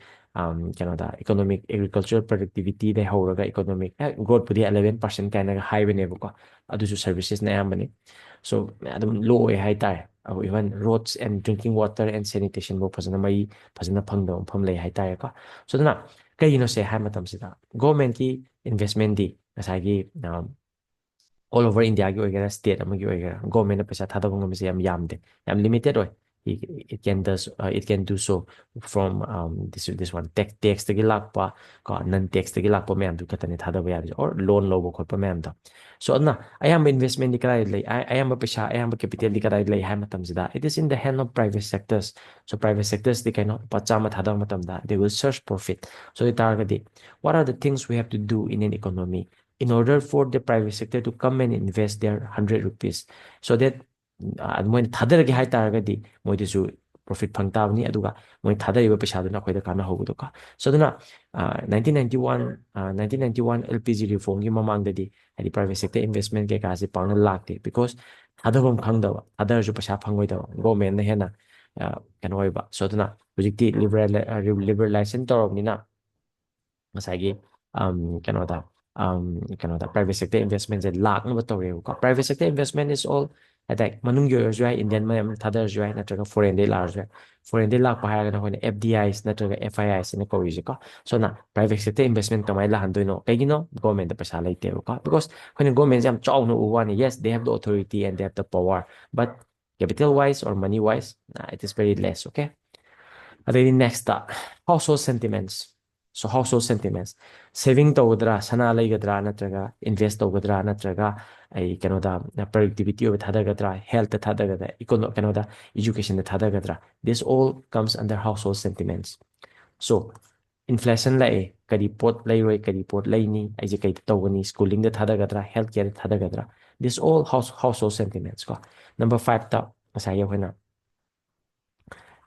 ꯀꯩꯅꯣꯗ ꯏꯀꯣꯅꯣꯃꯤꯛ ꯑꯦꯒ꯭ꯔꯤꯀꯜꯆꯔ ꯄ꯭ꯔꯗꯛꯇꯤꯚꯤꯇꯤꯗꯩ ꯍꯧꯔꯒ ꯏꯀꯣꯅꯣꯃꯤꯛ ꯒ꯭ꯔꯣꯠꯄꯨꯗꯤ 11% ꯀꯥꯏꯅꯒ ꯍꯥꯏꯕꯅꯦꯕꯀꯣ ꯑꯗꯨꯁꯨ ꯁꯔꯚꯤꯁꯦꯁꯅ ꯑꯌꯥꯝꯕꯅꯤ ꯁꯣ ꯑꯗꯨꯝ ꯂꯣ ꯑꯣꯏ ꯍꯥꯏꯇꯥꯔꯦ even roads and drinking water and ꯁꯦꯅꯤꯇꯦꯁꯟꯐꯥꯎ ꯐꯖꯅ ꯃꯩ ꯐꯖꯅ ꯐꯪꯗꯕ ꯃꯐꯝ ꯂꯩ ꯍꯥꯏꯇꯥꯔꯦꯀꯣ ꯁꯣ ꯑꯗꯨꯅ ꯀꯩꯒꯤꯅꯣꯁꯦ ꯍꯥꯏꯕ ꯃꯇꯝꯁꯤꯗ ꯒꯣꯔꯃꯦꯟꯠꯀꯤ ꯏꯟꯚꯦꯁꯠꯃꯦꯟꯗꯤ ꯉꯁꯥꯏꯒꯤ ꯑꯣꯜ ꯑꯣꯚꯔ ꯏꯟꯗꯤꯌꯥꯒꯤ ꯑꯣꯏꯒꯦꯔꯥ ꯁ꯭ꯇꯦꯠ ꯑꯃꯒꯤ ꯑꯣꯏꯒꯦꯔꯥ ꯒꯣꯔꯃꯦꯟꯠꯅ ꯄꯩꯁꯥ ꯊꯥꯗꯕ ꯉꯝꯕꯁꯦ ꯌꯥꯝꯗꯦ ꯌꯥꯝ ꯂꯤꯃꯤꯇꯦꯠ ꯑꯣꯏ it can do so from this one taxꯇꯒꯤ ꯂꯥꯛꯄ ꯀꯣ ꯅꯟ ꯇꯦꯛꯁꯇꯒꯤ ꯂꯥꯛꯄ ꯃꯌꯥꯝꯗꯨ ꯈꯛꯇꯅꯤ ꯊꯥꯗꯕ ꯌꯥꯕꯁꯦ ꯑꯣꯔ ꯂꯣꯟ ꯂꯧꯕ ꯈꯣꯠꯄ ꯃꯌꯥꯝꯗꯣ ꯁꯣ ꯑꯗꯨꯅ ꯑꯌꯥꯝꯕ ꯏꯟꯚꯦꯁꯠꯃꯦꯟꯗꯤ ꯀꯗꯥꯏꯗ ꯂꯩ ꯑꯌꯥꯝꯕ ꯄꯩꯁꯥ ꯑꯌꯥꯝꯕ ꯀꯦꯄꯤꯇꯦꯜꯗꯤ ꯀꯗꯥꯏꯗ ꯂꯩ ꯍꯥꯏꯕ ꯃꯇꯝꯁꯤꯗ it is in the hand of private sectors so private sectors ꯗꯤ ꯀꯩꯅꯣ ꯂꯨꯄꯥ 100 ꯊꯥꯗꯕ ꯃꯇꯝꯗ they will search profit so ꯑꯗꯨ ꯇꯥꯔꯒꯗꯤ what are the things we have to do in an economy in order for the private sector to come and invest their 100 rupees so that ꯃꯣꯏꯅ ꯊꯥꯗꯔꯒꯦ ꯍꯥꯏꯇꯥꯔꯒꯗꯤ ꯃꯣꯏꯗꯁꯨ profit ꯐꯪ ꯇꯥꯕꯅꯤ ꯑꯗꯨꯒ ꯃꯣꯏ ꯊꯥꯗꯔꯤꯕ ꯄꯩꯁꯥꯗꯨꯅ ꯑꯩꯈꯣꯏꯗ ꯀꯥꯟꯅꯍꯧꯕꯗꯣꯀꯣ ꯁꯣ ꯑꯗꯨꯅ 1991 LPG ꯔꯤꯐꯣꯔꯝꯒꯤ ꯃꯃꯥꯡꯗꯗꯤ ꯍꯥꯏꯗꯤ ꯄ꯭ꯔꯥꯏꯚꯦꯠ ꯁꯦꯛꯇꯔ ꯏꯟꯚꯦꯁꯠꯃꯦꯟ ꯀꯩꯀꯥꯁꯦ ꯄꯥꯛꯅ ꯂꯥꯛꯇꯦ ꯕꯤꯀꯣꯁ ꯊꯥꯗꯐꯝ ꯈꯪꯗꯕ ꯊꯥꯗꯔꯁꯨ ꯄꯩꯁꯥ ꯐꯪꯉꯣꯏꯗꯕ ꯒꯣꯔꯃꯦꯟꯅ ꯍꯦꯟꯅ ꯀꯩꯅꯣ ꯑꯣꯏꯕ ꯁꯣ ꯑꯗꯨꯅ ꯍꯧꯖꯤꯛꯇꯤ ꯂꯤꯕꯔꯦꯂꯥꯏꯖꯦꯁꯟ ꯇꯧꯔꯕꯅꯤꯅ ꯉꯁꯥꯏꯒꯤ ꯀꯩꯅꯣꯗ ꯄ꯭ꯔꯥꯏꯚꯦꯠ ꯁꯦꯛꯇꯔ ꯏꯟꯚꯦꯁꯠꯃꯦꯟꯁꯦ ꯂꯥꯛꯅꯕ ꯇꯧꯔꯦꯕꯀꯣ ꯄ꯭ꯔꯥꯏꯚꯦꯠ ꯁꯦꯛꯇꯔ ꯏꯟꯚꯦꯁꯠꯃꯦꯟ ꯏꯁ ꯑꯣꯜ ꯍꯥꯏꯇꯥꯔꯦ ꯃꯅꯨꯡꯒꯤ ꯑꯣꯏꯔꯁꯨ ꯌꯥꯏ ꯏꯟꯗꯤꯌꯟ ꯃꯌꯥꯝ ꯊꯥꯗꯔꯁꯨ ꯌꯥꯏ ꯅꯠꯇ꯭ꯔꯒ ꯐꯣꯔꯦꯟꯗꯩ ꯂꯥꯛꯑꯁꯨ ꯌꯥꯏ ꯐꯣꯔꯦꯟꯗꯩ ꯂꯥꯛꯄ ꯍꯥꯏꯔꯒꯅ ꯑꯩꯈꯣꯏꯅ FDIs ꯅꯠꯇ꯭ꯔꯒ FIIsꯅ ꯀꯧꯔꯤꯁꯦꯀꯣ ꯁꯣꯅ ꯄ꯭ꯔꯥꯏꯚꯦꯠ ꯁꯦꯛꯇꯔ ꯏꯟꯚꯦꯁꯠꯃꯦꯟ ꯀꯃꯥꯏꯅ ꯂꯥꯛꯍꯟꯗꯣꯏꯅꯣ ꯀꯩꯒꯤꯅꯣ ꯒꯣꯔꯃꯦꯟꯠꯇ ꯄꯩꯁꯥ ꯂꯩꯇꯦꯕꯀꯣ ꯕꯤꯀꯣꯁ ꯑꯩꯈꯣꯏꯅ ꯒꯣꯔꯃꯦꯟꯠꯁꯦ ꯌꯥꯝ ꯆꯥꯎꯅ ꯎꯕ ꯋꯥꯅꯤ ꯌꯦꯁ ꯗꯦ ꯍꯦꯞ ꯗ ꯑꯣꯊꯣꯔꯤꯇꯤ ꯑꯦꯟ ꯗꯦ ꯍꯦꯞ ꯗ power but capital wise or money wise it is very less okay ꯑꯗꯩꯗꯤ ꯅꯦꯛꯁꯇ ꯍꯥꯎꯁꯍꯣꯜ ꯁꯦꯟꯇꯤꯃꯦꯟꯠꯁ ꯁꯣ ꯍꯥꯎꯁꯍꯣꯜ ꯁꯦꯟꯇꯤꯃꯦꯟꯠꯁ ꯁꯦꯚꯤꯡ ꯇꯧꯒꯗ꯭ꯔꯥ ꯁꯅꯥ ꯂꯩꯒꯗ꯭ꯔꯥ ꯅꯠꯇ꯭ꯔꯒ ꯏꯟꯚꯦꯁꯠ ꯇꯧꯒꯗ꯭ꯔꯥ ꯅꯠꯇ꯭ꯔꯒ ꯑꯩ ꯀꯩꯅꯣꯗ ꯄ꯭ꯔꯗꯛꯇꯤꯚꯤꯇꯤ ꯑꯣꯏꯕ ꯊꯥꯗꯒꯗ꯭ꯔꯥ ꯍꯦꯜꯠꯇ ꯊꯥꯗꯒꯗ꯭ꯔꯥ ꯀꯩꯅꯣꯗ ꯏꯖꯨꯀꯦꯁꯟꯗ ꯊꯥꯗꯒꯗ꯭ꯔꯥ this all comes under household sentiments so inflation ꯂꯥꯛꯑꯦ ꯀꯔꯤ ꯄꯣꯠ ꯂꯩꯔꯣꯏ ꯀꯔꯤ ꯄꯣꯠ ꯂꯩꯅꯤ ꯑꯩꯁꯦ ꯀꯩꯗ ꯇꯧꯒꯅꯤ ꯁ꯭ꯀꯨꯂꯤꯡꯗ ꯊꯥꯗꯒꯗ꯭ꯔꯥ ꯍꯦꯜꯠ ꯀꯦꯌꯔꯗ ꯊꯥꯗꯒꯗ꯭ꯔꯥ ꯗꯤꯁ ꯑꯣꯜ ꯍꯥꯎꯁꯍꯣꯜ ꯁꯦꯟꯇꯤꯃꯦꯟꯠꯁ ꯀꯣ ꯅꯝꯕꯔ 5ꯇ ꯉꯁꯥꯏꯒꯤ ꯑꯩꯈꯣꯏꯅ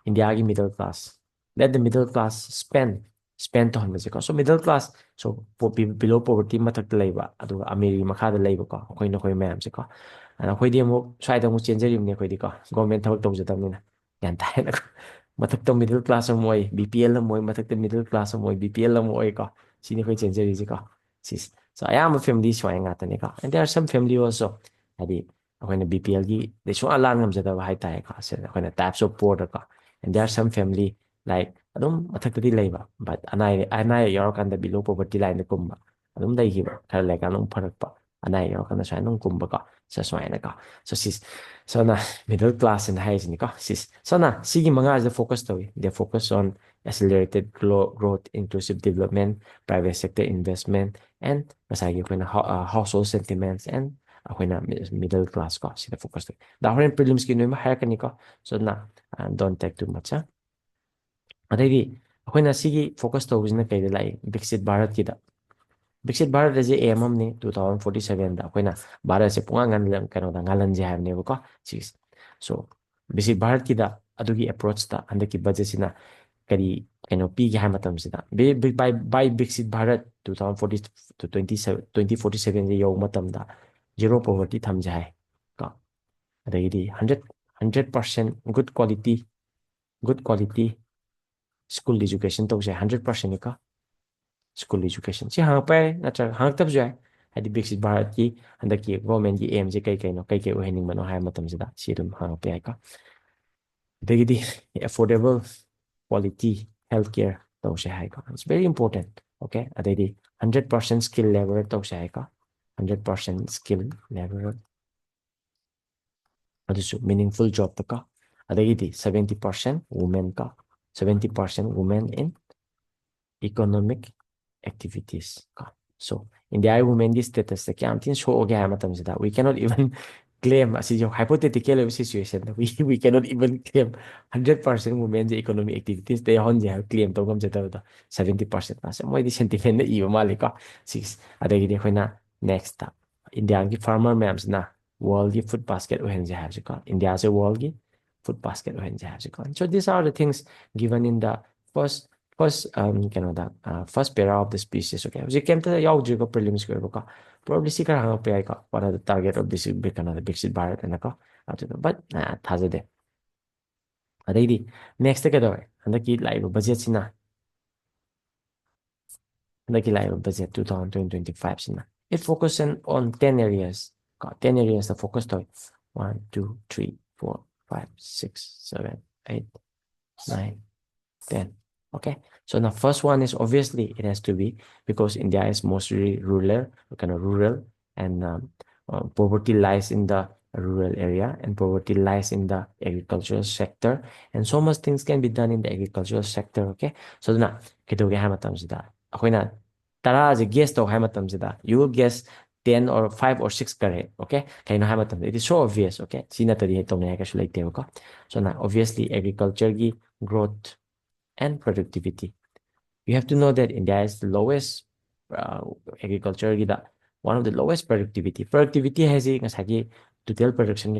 ꯏꯟꯗꯤꯌꯥꯒꯤ ꯃꯤꯗꯜ ꯀ꯭ꯂꯥꯁ ꯂꯦꯠ ꯗ ꯃꯤꯗꯜ ꯀ꯭ꯂꯥꯁ ꯁ꯭ꯄꯦꯟ ꯇꯧꯍꯟꯕꯁꯦꯀꯣ ꯁꯣ ꯃꯤꯗꯜ ꯀ꯭ꯂꯥꯁ ꯁꯣ ꯕꯤꯂꯣ ꯄꯣꯚꯔꯇꯤ ꯃꯊꯛꯇ ꯂꯩꯕ ꯑꯗꯨꯒ ꯑꯃꯤꯔꯒꯤ ꯃꯈꯥꯗ ꯂꯩꯕꯀꯣ ꯑꯩꯈꯣꯏ ꯃꯌꯥꯝꯁꯦꯀꯣ ꯑꯗ ꯑꯩꯈꯣꯏꯗꯤ ꯑꯃꯨꯛ ꯁ꯭ꯋꯥꯏꯗ ꯑꯃꯨꯛ ꯆꯦꯟꯖꯔꯤꯕꯅꯤ ꯑꯩꯈꯣꯏꯗꯤꯀꯣ ꯒꯣꯔꯃꯦꯟꯠ ꯊꯕꯛ ꯇꯧꯖꯗꯕꯅꯤꯅ ꯒ꯭ꯌꯥꯟ ꯇꯥꯏꯅ ꯃꯊꯛꯇ ꯃꯤꯗꯜ ꯀ꯭ꯂꯥꯁ ꯑꯃ ꯑꯣꯏ BPL ꯑꯃ ꯑꯣꯏ ꯃꯊꯛꯇ ꯃꯤꯗꯜ ꯀ꯭ꯂꯥꯁ ꯑꯃ ꯑꯣꯏ BPL ꯑꯃ ꯑꯣꯏꯀꯣ ꯁꯤꯅꯤ ꯑꯩꯈꯣꯏ ꯆꯦꯟꯖꯔꯤꯁꯤꯀꯣ ꯁꯤꯁꯦ ꯁꯣ ꯑꯌꯥꯝꯕ ꯐꯦꯃꯤꯂꯤ ꯁꯨꯃꯥꯏꯅ ꯉꯥꯛꯇꯅꯤꯀꯣ and their some family also ꯍꯥꯏꯗꯤ ꯑꯩꯈꯣꯏꯅ BPLꯒꯤ ꯁꯨꯡꯂꯥꯟ ꯂꯥꯟ ꯉꯝꯖꯗꯕ ꯍꯥꯏꯇꯥꯔꯦꯀꯣ ꯁꯤꯗ ꯑꯩꯈꯣꯏꯅ ꯇꯥꯏꯞꯁ ꯑꯣꯐ ꯄꯣꯔꯗꯀꯣ and their some family like ꯑꯗꯨꯝ ꯃꯊꯛꯇꯗꯤ ꯂꯩꯕ ꯕꯠ ꯑꯅꯥ ꯑꯌꯦꯛ ꯌꯥꯎꯔꯀꯥꯟꯗ ꯕꯤꯂꯣ ꯄꯣꯚꯔꯇꯤ ꯂꯥꯏꯟꯗ ꯀꯨꯝꯕ ꯑꯗꯨꯝ ꯂꯩꯈꯤꯕ ꯈꯔ ꯂꯩꯔꯀꯥꯟꯗ ꯑꯗꯨꯝ ꯐꯔꯛꯄ ꯑꯅꯥ ꯑꯌꯦꯛ ꯌꯥꯎꯔꯀꯥꯟꯗ ꯁꯨꯃꯥꯏꯅ ꯑꯗꯨꯝ ꯀꯨꯝꯕꯀꯣ ꯁꯨꯃꯥꯏꯅꯀꯣ ꯁꯣ ꯁꯤꯁ ꯁꯣꯅ ꯃꯤꯗꯜ ꯀ꯭ꯂꯥꯁꯅ ꯍꯥꯏꯔꯤꯁꯤꯅꯤꯀꯣ ꯁꯤꯁ ꯁꯣꯅ ꯁꯤꯒꯤ ꯃꯉꯥꯁꯤꯗ ꯐꯣꯀꯁ ꯇꯧꯏ ꯗꯦ focus on accelerated growth inclusive development private sector investment and ꯉꯁꯥꯏꯒꯤ ꯑꯩꯈꯣꯏꯅ household sentiments and ꯑꯩꯈꯣꯏꯅ middle class ꯀꯣ ꯁꯤꯗ ꯐꯣꯀꯁ ꯇꯧꯏ ꯗꯥ ꯍꯣꯔꯦꯟ ꯄ꯭ꯔꯤꯂꯤꯝꯁꯀꯤ ꯅꯣꯏꯃ ꯍꯥꯏꯔꯛꯀꯅꯤꯀꯣ ꯁꯣ ꯑꯗꯨꯅ don't take too much ꯑꯗꯩꯗꯤ ꯑꯩꯈꯣꯏꯅ ꯁꯤꯒꯤ ꯐꯣꯀꯁ ꯇꯧꯕꯁꯤꯅ ꯀꯩꯗ ꯂꯥꯛꯏ ꯕꯤꯛꯁꯤꯠ ꯚꯥꯔꯠꯀꯤꯗ ꯕꯤꯛꯁꯤꯠ ꯚꯥꯔꯠ ꯑꯁꯤ ꯑꯦꯝ ꯑꯃꯅꯤ 2047ꯗ ꯑꯩꯈꯣꯏꯅ ꯚꯥꯔꯠꯁꯦ ꯀꯩꯅꯣꯗ ꯉꯥꯜꯍꯟꯁꯦ ꯍꯥꯏꯕꯅꯦꯕꯀꯣ ꯁꯤꯛꯁ ꯁꯣ ꯕꯤꯛꯁꯤꯠ ꯚꯥꯔꯠꯀꯤꯗ ꯑꯗꯨꯒꯤ ꯑꯦꯄ꯭ꯔꯣꯆꯇ ꯍꯟꯗꯛꯀꯤ ꯕꯖꯦꯠꯁꯤꯅ ꯀꯔꯤ ꯀꯩꯅꯣ ꯄꯤꯒꯦ ꯍꯥꯏꯕ ꯃꯇꯝꯁꯤꯗ ꯕꯥꯏ ꯕꯤꯛꯁꯤꯠ ꯚꯥꯔꯠ 2040 to 2047ꯁꯦ ꯌꯧꯕ ꯃꯇꯝꯗ ꯖꯦꯔꯣ ꯄꯣꯚꯔꯇꯤ ꯊꯝꯁꯦ ꯍꯥꯏ ꯀꯣ ꯑꯗꯒꯤꯗꯤ 100% ꯒꯨꯗ ꯀ꯭ꯋꯥꯂꯤꯇꯤ ꯁ꯭ꯀꯨꯜ ꯏꯖꯨꯀꯦꯁꯟ ꯇꯧꯁꯦ 100%ꯅꯤꯀꯣ ꯁ꯭ꯀꯨꯜ ꯏꯖꯨꯀꯦꯁꯟ ꯁꯤ ꯍꯪꯉꯛꯄ ꯌꯥꯏ ꯅꯠꯇ꯭ꯔꯒ ꯍꯪꯉꯛꯇꯕꯁꯨ ꯌꯥꯏ ꯍꯥꯏꯗꯤ ꯕꯤꯛꯁꯤꯠ ꯚꯥꯔꯠꯀꯤ ꯍꯟꯗꯛꯀꯤ ꯒꯣꯔꯃꯦꯟꯒꯤ ꯑꯦꯝꯁꯦ ꯀꯩ ꯑꯣꯏꯍꯟꯅꯤꯡꯕꯅꯣ ꯍꯥꯏꯕ ꯃꯇꯝꯁꯤꯗ ꯁꯤ ꯑꯗꯨꯝ ꯍꯪꯉꯛꯄ ꯌꯥꯏꯀꯣ ꯑꯗꯒꯤꯗꯤ ꯑꯦꯐꯣꯔꯗꯦꯕꯜ ꯀ꯭ꯋꯥꯂꯤꯇꯤ ꯍꯦꯜꯊ ꯀꯦꯌꯔ ꯇꯧꯁꯦ ꯍꯥꯏꯀꯣ ꯏꯠꯁ ꯚꯦꯔꯤ ꯏꯝꯄꯣꯔꯇꯦꯟ ꯑꯣꯀꯦ ꯑꯗꯩꯗꯤ 100% ꯁ꯭ꯀꯤꯜ ꯂꯦꯕꯔ ꯇꯧꯁꯦ ꯍꯥꯏꯀꯣ 100% ꯁ꯭ꯀꯤꯜ ꯂꯦꯕꯔ ꯑꯗꯨꯁꯨ ꯃꯤꯅꯤꯡꯐꯨꯜ ꯖꯣꯕꯇꯀꯣ ꯑꯗꯒꯤꯗꯤ 70% ꯋꯨꯃꯦꯟ ꯀꯣ 70% ꯋꯨꯃꯦꯟ ꯏꯟ economic activities ꯀꯣ so ꯏꯟꯗꯤꯌꯥꯒꯤ ꯋꯨꯃꯦꯟꯒꯤ ꯁ꯭ꯇꯦꯇꯁꯇ ꯀꯌꯥꯝ ꯊꯤꯅ ꯁꯣꯛꯑꯒꯦ ꯍꯥꯏꯕ ꯃꯇꯝꯁꯤꯗ we cannot even claim ꯑꯁꯤꯁꯨ hypothetical ꯑꯣꯏꯕ ꯁꯤꯆꯨꯋꯦꯁꯟꯗ we cannot even claim 100% ꯋꯨꯃꯦꯟꯁꯦ ꯏꯀꯣꯅꯣꯃꯤꯛ ꯑꯦꯛꯇꯤꯚꯤꯇꯤꯁꯇ ꯌꯥꯎꯍꯟꯁꯦ ꯍꯥꯏꯕ ꯀ꯭ꯂꯦꯝ ꯇꯧ ꯉꯝꯖꯗꯕꯗꯣ 70% ꯃꯥꯁꯦ ꯃꯣꯏꯗꯤ ꯁꯦꯟꯇꯤꯃꯦꯟꯗ ꯏꯕ ꯃꯥꯜꯂꯤꯀꯣ ꯁꯤꯛꯁ ꯑꯗꯒꯤꯗꯤ ꯑꯩꯈꯣꯏꯅ ꯅꯦꯛꯁꯇ ꯏꯟꯗꯤꯌꯥꯒꯤ ꯐꯥꯔꯃꯔ ꯃꯌꯥꯝꯁꯤꯅ ꯋꯥꯔꯜꯒꯤ ꯐꯨꯗ ꯕꯥꯁꯀꯦꯠ ꯑꯣꯏꯍꯟꯁꯦ ꯍꯥꯏꯕꯁꯤꯀꯣ ꯏꯟꯗꯤꯌꯥꯁꯦ ꯋꯥꯔꯜꯒꯤ ꯐꯨꯗ ꯕꯥꯁꯀꯦꯠ ꯑꯣꯏꯍꯟꯁꯦ ꯍꯥꯏꯕꯁꯤꯀꯣ so these are the things given in the first ꯀꯩꯅꯣꯗ first para of the speeches okay ꯍꯧꯖꯤꯛ ꯀꯩꯝꯇ ꯌꯥꯎꯗ꯭ꯔꯤꯀꯣ ꯄ꯭ꯔꯤꯂꯤꯝꯁꯀꯤ ꯑꯣꯏꯕꯀꯣ probably ꯁꯤ ꯈꯔ ꯍꯪꯉꯛꯄ ꯌꯥꯏꯀꯣ what are the target of this ꯀꯩꯅꯣꯗ ꯕꯤꯛꯁꯤꯠ ꯚꯥꯔꯠ ꯑꯅꯀꯣ ꯑꯗꯨꯗ but ꯊꯥꯖꯗꯦ ꯑꯗꯩꯗꯤ ꯅꯦꯛꯁꯇ ꯀꯩꯗꯧꯔꯦ ꯍꯟꯗꯛꯀꯤ ꯂꯥꯛꯏꯕ ꯕꯖꯦꯠꯁꯤꯅ hindaki laiba budget 2025 it focuses on 10 areas 10 areas the focus to 1 2 3 4 5 6 7 8 9 10 okay so the first one is obviously it has to be because India is mostly rural and poverty lies in the rural area and poverty lies in the agricultural sector and so much things can be done in the agricultural sector okay so na kidoge ha matamsida akoina tara je guess to ha matamsida you will guess 10 or 5 or 6 correct okay kaino ha matam it is so obvious okay sina tadi to ne ka sulai teo ko so na obviously agriculture gi growth and productivity. You have to know that India is the lowest agriculture one of the lowest productivity. Productivity has a total production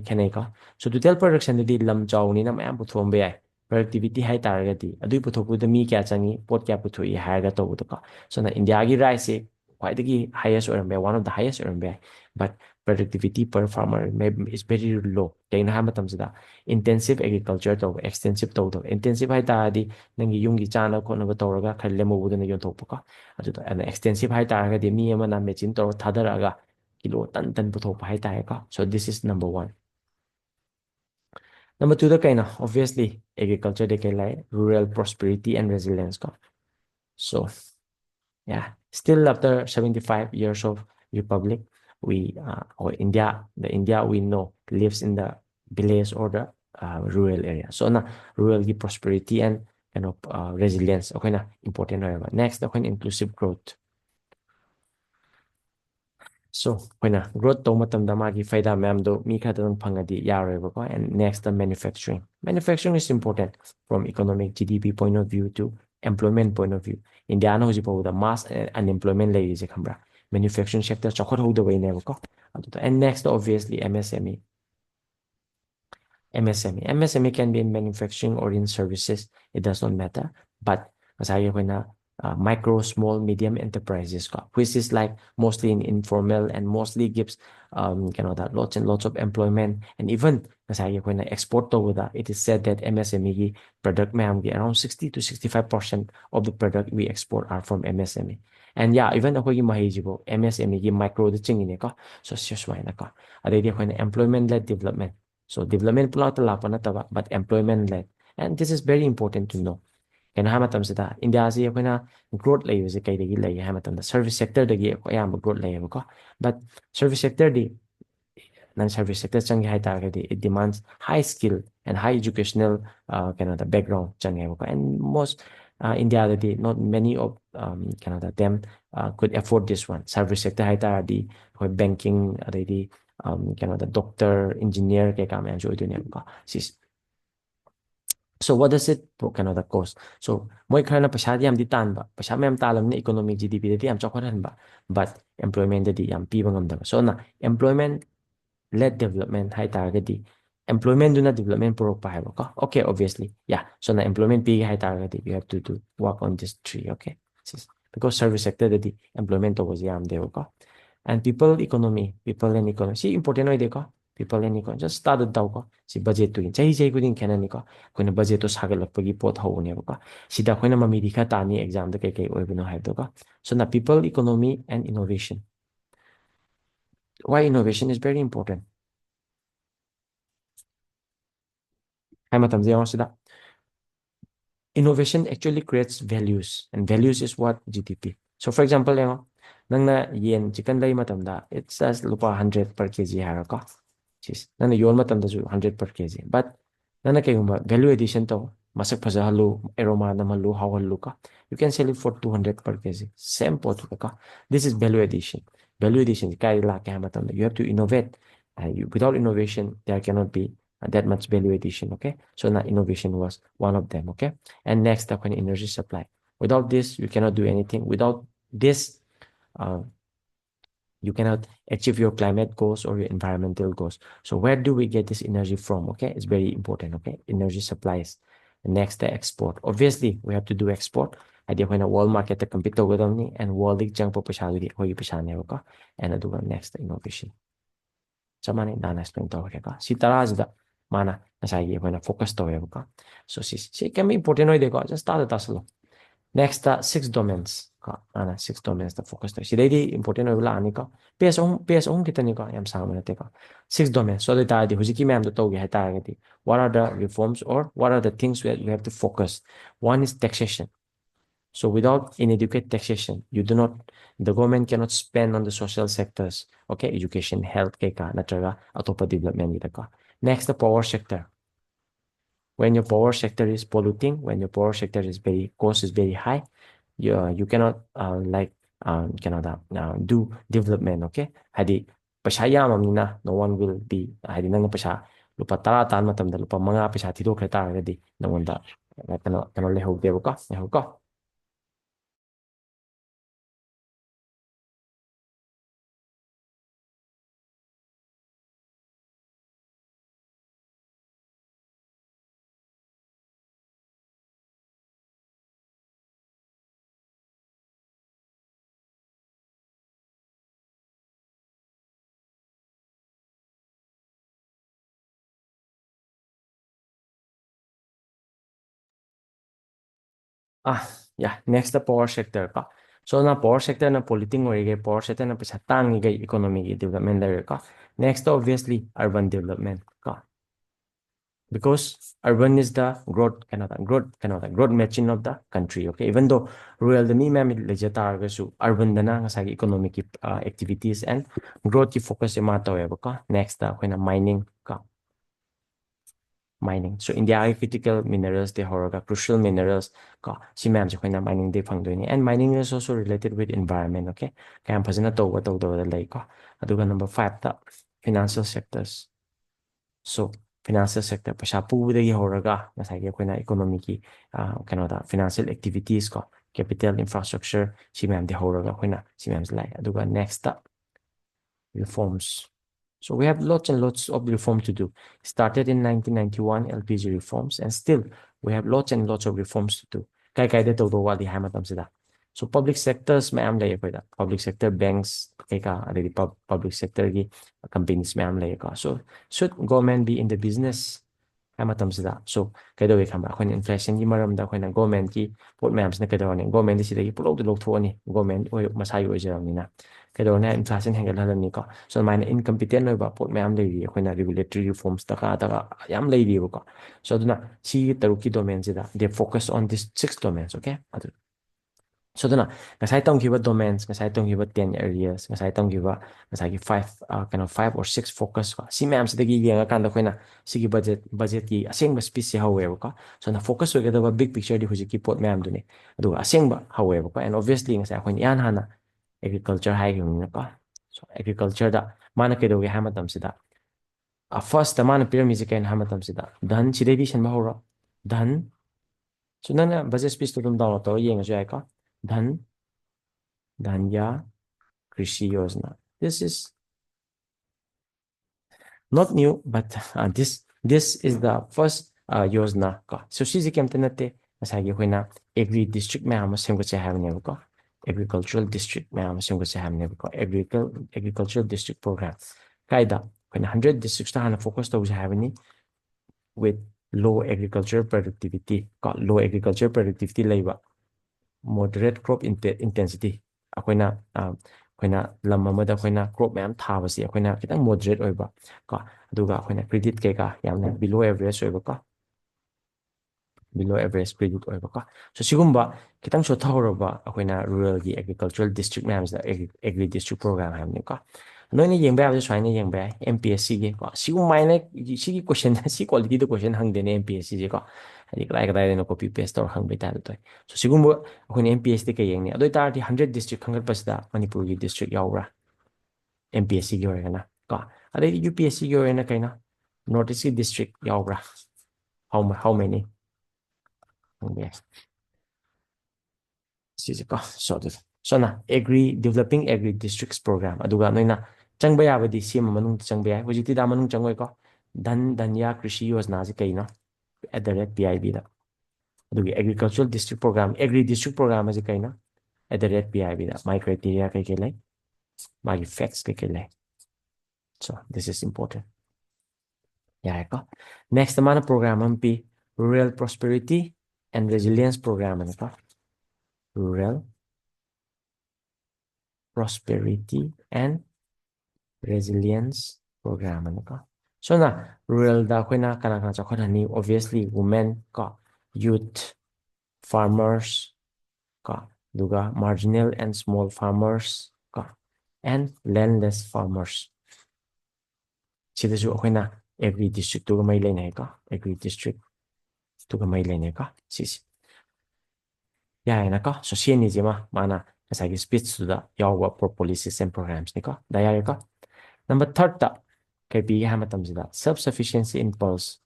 so total production the lam chow ni na mayam puthom be productivity hai targati adu puthoku the mi kya changi pot kya puthui higher to ka so na India gi rice quite the highest or one of the highest or but productivity per farmer is very low kain ha matam sida intensive agriculture to extensive to intensive hai ta di nangi yungi chana khona ba tawraga khale mo budana yon thokpa ka adu to an extensive hai taraga de mi ama na machine to thadaraga kilo tan puthokpa hai ta ka so this is number 1 number 2 da kaina obviously agriculture de kai rural prosperity and resilience ka so yeah still after 75 years of republic we or the India we know lives in the village or the rural area so na rural prosperity and resilience okay na important next inclusive growth so growth to matam da magi faida ma'am do mi kha dang phangadi yaroy ko and next the manufacturing is important from economic GDP point of view to employment point of view India no jipo the mass unemployment lay is khambra manufacturing sector chokot ho do ne ko and next obviously MSME can be in manufacturing or in services. It does not matter. But masaya ko na micro, small, medium enterprises ko, which is like mostly in informal and mostly gives that lots and lots of employment. And even masaya ko na export to with that. It is said that MSME product may around 60 to 65% of the product we export are from MSME. And yeah, even ako yung mahijibo, MSME micro the chingin ko. So siyasway na ko. Adedi ko na employment-led development. So development pula lapa na taba, but employment led. And this is very important to know. Kaya hamatam sida India si ako na growth layo si kay dagi layo hamatam the service sector dagi ako ayam growth layo ko. But service sector di non service sector changi hai target it demands high skill and high educational the background changi ko. And most India di not many of them could afford this one. Service sector hai target banking di the doctor, engineer, kaya kami ang joy doon ko. So what does it the cost? So mo na pasya di am di tan ba? Pasya may am talam ni economic GDP di am chokoran ba? But employment di am pi bangam da. So na employment led development hai target di employment duna development purok pa hai ko. Okay, obviously. Yeah. So na employment pi hai target you have to work on this three, okay? Because service sector the employment was yam de ko. And people and economy. See important oi de ko. People and economy just started daw ko. Si budget to chai ko din kenan ni ko. Ko na budget to sagal pagi pot ho ne ko. Sida ko na mamili ka tani exam de kay oi buno hai do ko. So na people, economy and innovation. Why innovation is very important? Hai matam je sida. Innovation actually creates values, and values is what GDP. So for example, nang na yen chicken lay matamda, it says lupa 100 per kg haraka. Sis, nang na yon matamda ju 100 per kg. But nang na kayong value addition to, masak pa sa halu, aroma na malu, hawalu ka. You can sell it for 200 per kg. Same pot ka. This is value addition. Value addition, kaya la kaya matamda. You have to innovate. Without innovation, there cannot be that much value addition, okay? So now innovation was one of them, okay? And next up, energy supply. Without this, you cannot do anything. Without this, you cannot achieve your climate goals or your environmental goals. So where do we get this energy from? Okay, it's very important. Okay, energy supplies. Next, the export. Obviously, we have to do export. I when a world market to compete with them and world jang po pasado and do next innovation. Samani dana explain to ka. Si tarazda mana nasagi when focus to ka. So si can be important no de just start taslo. Next, six domains. Six domains the focus to. Si dai important no la ani ka. PS on kita ni ka yam sama na te ka. Six domains. So that di hujiki ma'am to gi hata gati. What are the reforms or what are the things where you have to focus? One is taxation. So without inadequate taxation, the government cannot spend on the social sectors. Okay, education, health, keka, natraga, atopa development ka. Next, the power sector. When your power sector is polluting, when your power sector is cost is very high, you cannot do development. Okay, hadi pasha yamamina, no one will be hadi nang pasha lupa tara tan matamda lupa mga pasha tito kreta hadi no one da kano leho debo ka leho ka. Yeah. Next, the power sector ka. So na power sector na politing or power sector na pisa tangi kay economic development there ka. Next, obviously, urban development ka. Because urban is the growth machine of the country. Okay, even though rural the me ma'am legitar so urban na nga sa economic activities and growth ki focus ma tawe ka. Next, mining ka. Mining. So India critical minerals, they horoga crucial minerals ka si ma'am si na mining de phangdoi and mining is also related with environment, okay? Kaya phajana to lay ka. Aduga number 5 ta financial sectors. So financial sector pasha pu de horoga nasagi na economy ki financial activities ka capital infrastructure si ma'am de horoga na si ma'am like aduga next ta reforms. So we have lots and lots of reform to do. Started in 1991 LPG reforms, and still we have lots and lots of reforms to do. Kaya de todo wali hamatam sida. So public sectors ma'am lay ko public sector banks kaya public sector gi companies ma'am lay ko. So should government be in the business? Hamatam sida. So kaya we kama ako inflation gi maram da ko na government ki pot ma'am na kaya ni government sida gi pulo de lok ni government o masayo o jera ni na. Kaya na inflation hanggalan ni ko. So mine incompetent no ba pot ma'am lay ko na regulatory reforms taka yam lay ko. So do na si taruki domain sida. They focus on these six domains, okay? So doon na, ngasay tong giba domains, ngasay tong giba 10 areas, ngasay tong giba, ngasay 5 or 6 focus ka. Si ma'am sa dagi nga kanda ko na, sige budget ki, asing ba species however ka. So na focus ko kada ba big picture di huji ki pot ma'am doon eh. Ado, asing ba however ka. And obviously, ngasay ako yan hana, agriculture hay yung ka. So agriculture da, mana kido ki hamatam sida. First, the mana pyramid kayo hamatam sida. Dan, si dedi siya mahura. Dan, so na budget speech to tum daw to, yung siya ka. Dan, Dhanya Krishi Yojana. This is not new, but this is the first yojana ko so sisi kemta nate masagi hoina agri district me ama semgche habne ko agricultural district me ama semgche habne ko agricultural district program kaida hoina 100 districts ta hana focus to habni with low agriculture productivity ko low agriculture productivity leiba moderate crop intensity akoina akoina lam amada akoina crop ma'am thabasi akoina kitang moderate oiba ko aduga akoina credit keka yamna below average oiba ko below average credit oiba ko so sigumba kitang so thawroba akoina rural gi agricultural district ma'am da agri district program hamni ko noini yengba ya swaine yengba MPSC gi ko sigumai sigi question si quality the question hangdene MPSC ji ko hadi klai kadai no copy paste tor hangbai ta to so sigumba akoina MPSC ke yengni adoi tar 100 district hangat pasda manipur gi district yawra MPSC gi orena ko adai UPSC gi orena kaina North East district yawra how many yes sisiko so na agri developing agri districts program aduga noina changba yabadi sim manung changba ya hojiti da manung changoi ko dhanya krishi yojana ji kaina @pib da adugi agricultural district program agri district program ji kaina @pib da my criteria kai kai lai my facts kai kai lai so this is important ya ko next mana program ampi rural prosperity and resilience program ani ko rural prosperity and resilience program ano ka so na rural da koina kana kana chakona ni obviously women ka youth farmers ka duga marginal and small farmers ka and landless farmers sidasu koina every district to mai lene ka every district to mai lene ka sisi ya na ka so sieni jema mana asagi speech to da yawa for policies and programs ni ka daya ka number 3 ta kay bigyan ha matamsida self-sufficiency in pulse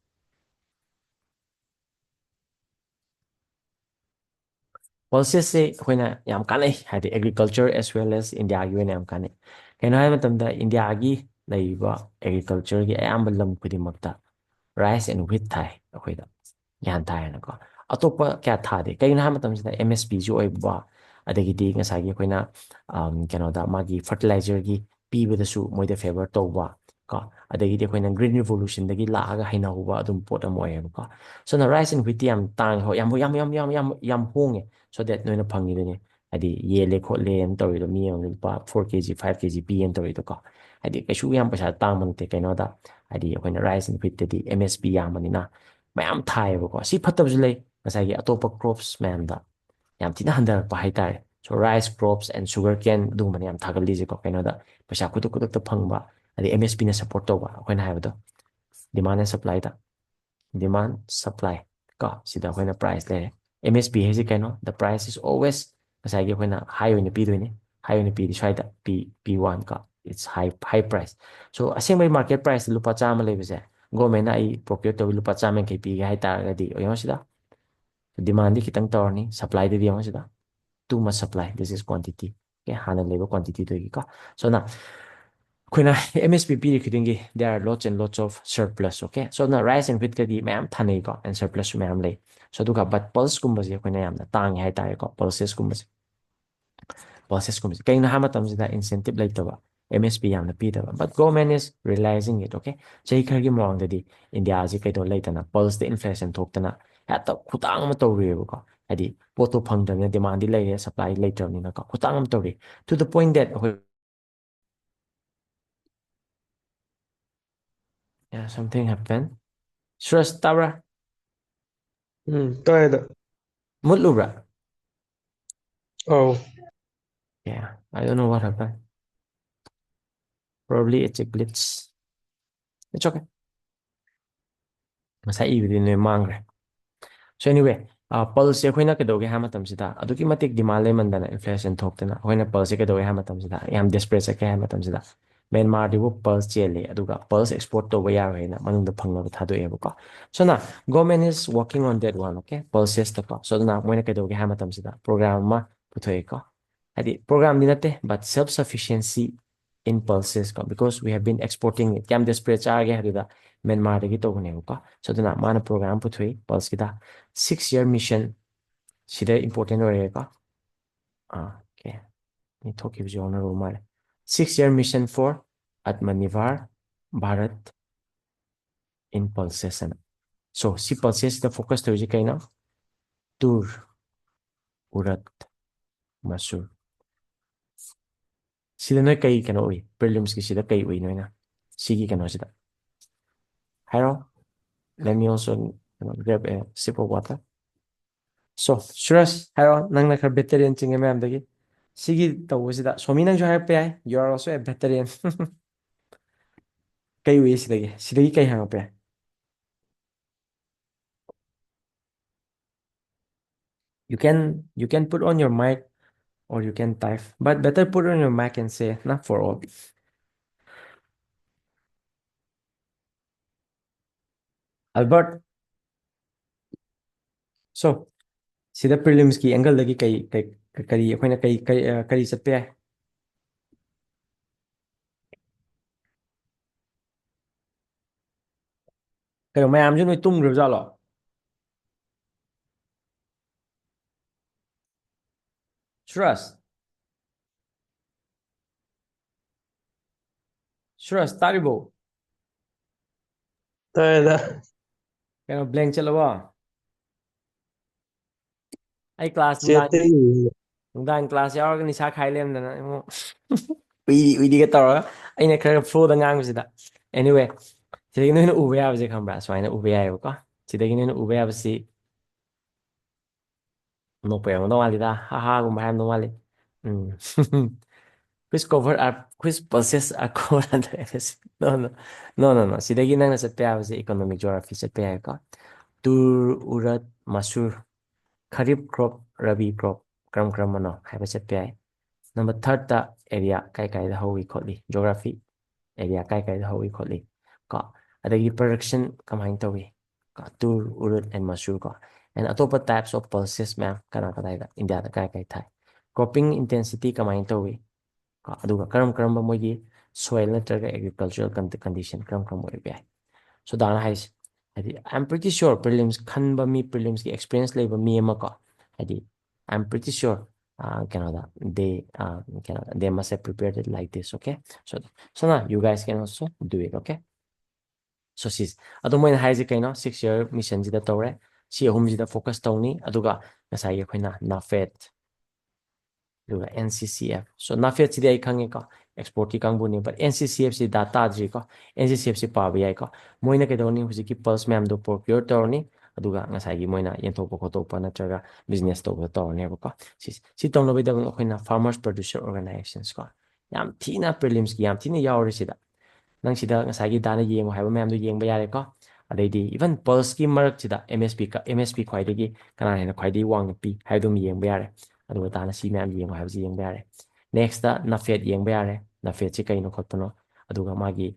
pulses se hoina yam kanai hadi agriculture as well as India gi yam kanai kaino ha matamda India gi laiba agriculture gi ayamba lam kudimakta rice and wheat thai akoida yan thai na ko atopa kya thade kaino ha matamsida MSP ju oiba adagidi ngasagi koina kano da magi fertilizer gi pibadasu moida favor tawba ka adagidi koina green revolution dagi laaga haina huba adum pot am oye ko so na rice and wheat yam tang ho yam honge so that noina phangi dene adi yele khotle en torido mi ang pa 4 kg 5 kg p en torido ko adi kaisu yam pasa tamang te kaino da adi koina rice and wheat di MSP yam manina mayam thai ko si phatabju lei ngasagi atopa crops man da yam tina handarakpa haitare so rice crops and sugar cane dum yam thagalli ko kaino da paisa kutuk ta phangba adi MSP na support tawba akoina haibado demand and supply da demand supply ko sida akoina price le MSP hesi kaino the price is always kasai akoina high oina pi doine high oina pi di swaida P1 ka it's high price so asengbai market price lupa chama lebese government na ai procure to lupa chama kai pi ga haitara di oyo sida demand di kitang torni supply di oyo sida too much supply this is quantity okay hana level quantity to ka so na kuna MSP pi khidingi there are lots and lots of surplus okay so na rice and wheat kadi ma'am thanei ko and surplus ma'am lay so duka but pulse kumba je kuna yamna tang hai tai ko pulses kumba kaina ha matam da incentive laitaba MSP yamna pi daba but government is realizing it okay chei khagi mawang dadi India ji kai do laitana pulse the inflation thoktana hata khutang ma tawri ko adi poto phangdana demand lay supply later ni na ko khutang am tawri to the point that yeah something happened stress tabra Taida. mutlubra Oh, yeah I don't know what happened probably it's a glitch it's okay masai ibidi ne mangre so anyway pulse akoina kedoge ha matam sida aduki matik demand le mandana inflation thoktana akoina pulse kedoge ha matam sida yam desperate ke ha matam sida Myanmar dibu pulse chele aduga pulse export to ba yar hena manungda phangna thado ebo ko so na government is working on that one okay pulses to ko so na moina kedoge ha matam sida program ma puthoi ko adi program ni nate but self sufficiency in pulses ko because we have been exporting it yam desperate charge haduda ꯃꯦꯟꯃꯥꯔꯗꯒꯤ ꯇꯧꯕꯅꯦꯕꯀꯣ ꯁꯣ ꯑꯗꯨꯅ ꯃꯥꯅ programme ꯄꯨꯊꯣꯛꯏ ꯄꯜꯁꯀꯤꯗ 6 year mission ꯁꯤꯗ important ꯑꯣꯏꯔꯦꯀꯣ okay ꯊꯣꯛꯈꯤꯕꯁꯨ ꯌꯥꯎꯅꯔꯕ ꯃꯥꯜꯂꯦ 6 year mission for Atmanirbhar Bharat in pulses ꯑꯅ ꯁꯣ ꯁꯤ ꯄꯜꯁꯦꯁꯁꯤꯗ focus ꯇꯧꯔꯤꯁꯤ ꯀꯩꯅꯣ ꯇꯨꯔ ꯎꯔꯠ ꯃꯁꯨꯔ ꯁꯤꯗ ꯅꯣꯏ ꯀꯩ ꯀꯩꯅꯣ ꯎꯏ ꯄ꯭ꯔꯤꯂꯤꯝꯁꯀꯤ ꯁꯤꯗ ꯀꯩ ꯎꯏ ꯅꯣꯏꯅ ꯁꯤꯒꯤ ꯀꯩꯅꯣꯁꯤꯗ ꯍꯥꯏꯔꯣ let me also grab a sip of water so ꯁꯨꯔꯁ ꯍꯥꯏꯔꯣ ꯅꯪꯅ ꯈꯔ ꯚꯦꯇꯔꯤꯌꯟ ꯆꯤꯡꯉꯦ ꯃꯌꯥꯝꯗꯒꯤ ꯁꯤꯒꯤ ꯇꯧꯕꯁꯤꯗ ꯁꯣꯃꯤ ꯅꯪꯁꯨ ꯍꯥꯏꯔꯛꯄ ꯌꯥꯏ ꯌꯨ ꯑꯥꯔ ꯑꯣꯜꯁꯣ ꯑꯦ ꯚꯦꯇꯔꯤꯌꯟ ꯀꯩ ꯎꯏ ꯁꯤꯗꯒꯤ ꯀꯩ ꯍꯪꯉꯛꯄ ꯌꯥꯏ you can put on your mic or you can type but better put on your mic and say not for all Albert so sida prelims ki angle dagi kari akhoi na kari chatpe ai kayo mayam ju noi tumgrab jalo Suras taribo ꯇꯥꯏꯗ kayo blank chalabo ai class ꯆꯦꯠꯇ ꯌꯦꯡꯉꯤ. nungdang class yawarga nisa khai lemdana uidi ga tawra aina khara flow da ngangbsida anyway sidagi noina uba yabase khambra swaina uba yayebako sidagi noina uba yabasi nokpa yamdo walida haha gumba hayamdo wali which cover are which pulses are covered under FSC no sidagi nangna chatpa yabase economic geography chatpa yayko tur urat masur kharif crop rabi crop kram kram mano haiba chatpa yay number 3 ta area kai da howi kholi geography area kai da howi kholi ko adagi production kamain tawi ko tur urut and masur ko and atopa types of pulses ma'am kana kadai da India da kai thai cropping intensity kamain tawi ko aduga karam moigi soil natraga agricultural condition karam oi bai so dana hais hadi I'm pretty sure prelims khanba mi prelims ki experience leba mi ama ko hadi I'm pretty sure Canada they must have prepared it like this okay so now you guys can also do it okay so sis adomoina haise kaino 6 year mission jida tawre si ahum jida focus tawni aduga ngasai akoina nafet aduga NCCF so nafet sidi ai khange ko export ki kangbu ni but NCCF si data dri ko NCCF si pa bi ai ko moina kedoni hujiki pulse ma'am do procure tawni aduga ngasai gi moina yenthokpa khotokpa natraga business to tawni ko si tawno bi da akoina farmers producer organizations ko yam thina prelims ki yam thina yawri sida nang sida ngasai dana yengo haiba ma'am do yengba yare ko adai even pulse ki marak sida MSP khwai dagi kana hena khwai di wang pi haidum yengba yare aduga dana si ma'am yengo haiba si yengba yare next da nafet yengba yare nafet si kaino khotpano aduga magi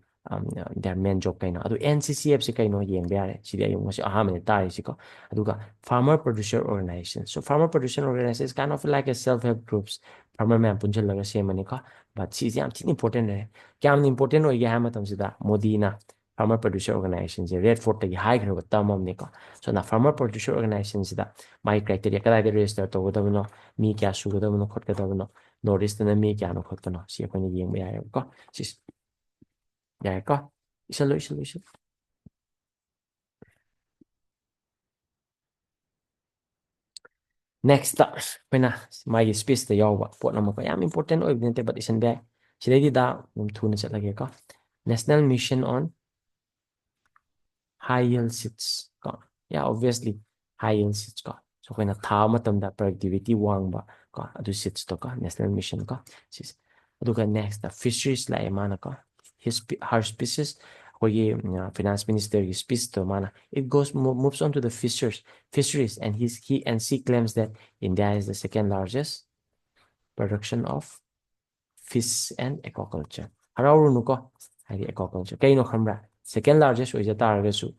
their main job kaino adu NCCF si kaino yengba yare sidi ayung masi ahamane tari si ko aduga farmer producer organization so farmer producer organization is kind of like a self help groups farmer ma'am punjal laga semani ko but si yam thin important hai kyam important hoige ha matam sida modi na farmer producer organization je red fort tagi high grab tamam ne ko so na farmer producer organization sida my criteria kada de register to godabno mi kya su godabno khot godabno notice na mi kya no khot kono si ko ni yeng ya ko si ya ko isalo next ta pena my space ta yawa pot na ko yam important oibne te but isen ba sidai da thuna chatlage ko national mission on high yield seeds ko yeah obviously high yield seeds ko so koina tha matamda productivity wangba ko adu seeds to ko national mission ko sis aduga next the fisheries la emana ko her species kogi finance minister ki speech to mana it moves on to the fisheries and he and she claims that India is the second largest production of fish and aquaculture harauru ko hari aquaculture kaino khambra second largest oija taragasu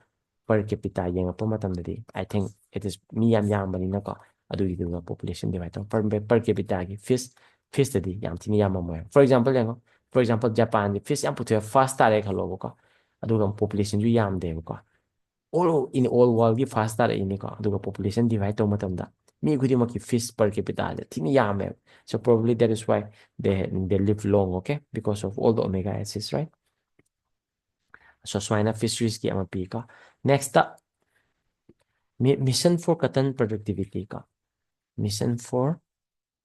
per capita yengappa matamdadi I think it is mi yam bani na ko adugi duga population divide to per capita gi fish tadi yam thini yam mo for example Japan di fish yam puthe fast tare khalo ko ꯑꯗꯨꯒ ꯄꯣꯄꯨꯂꯦꯁꯟꯁꯨ ꯌꯥꯝꯗꯦꯕꯀꯣ in all worldꯒꯤ ꯐꯥꯁ ꯇꯥꯔꯛꯏꯅꯤꯀꯣ ꯑꯗꯨꯒ population divide ꯇꯧꯕ ꯃꯇꯝꯗ ꯃꯤ ꯈꯨꯗꯤꯡꯃꯛꯀꯤ fees per ꯀꯦꯄꯤꯇꯥꯁꯦ ꯊꯤꯅ ꯌꯥꯝꯃꯦꯕ so probably that is why they live long okay because of all the omega acids right so swaina fisheries ki ama pi ka next mission for cotton productivity ka mission for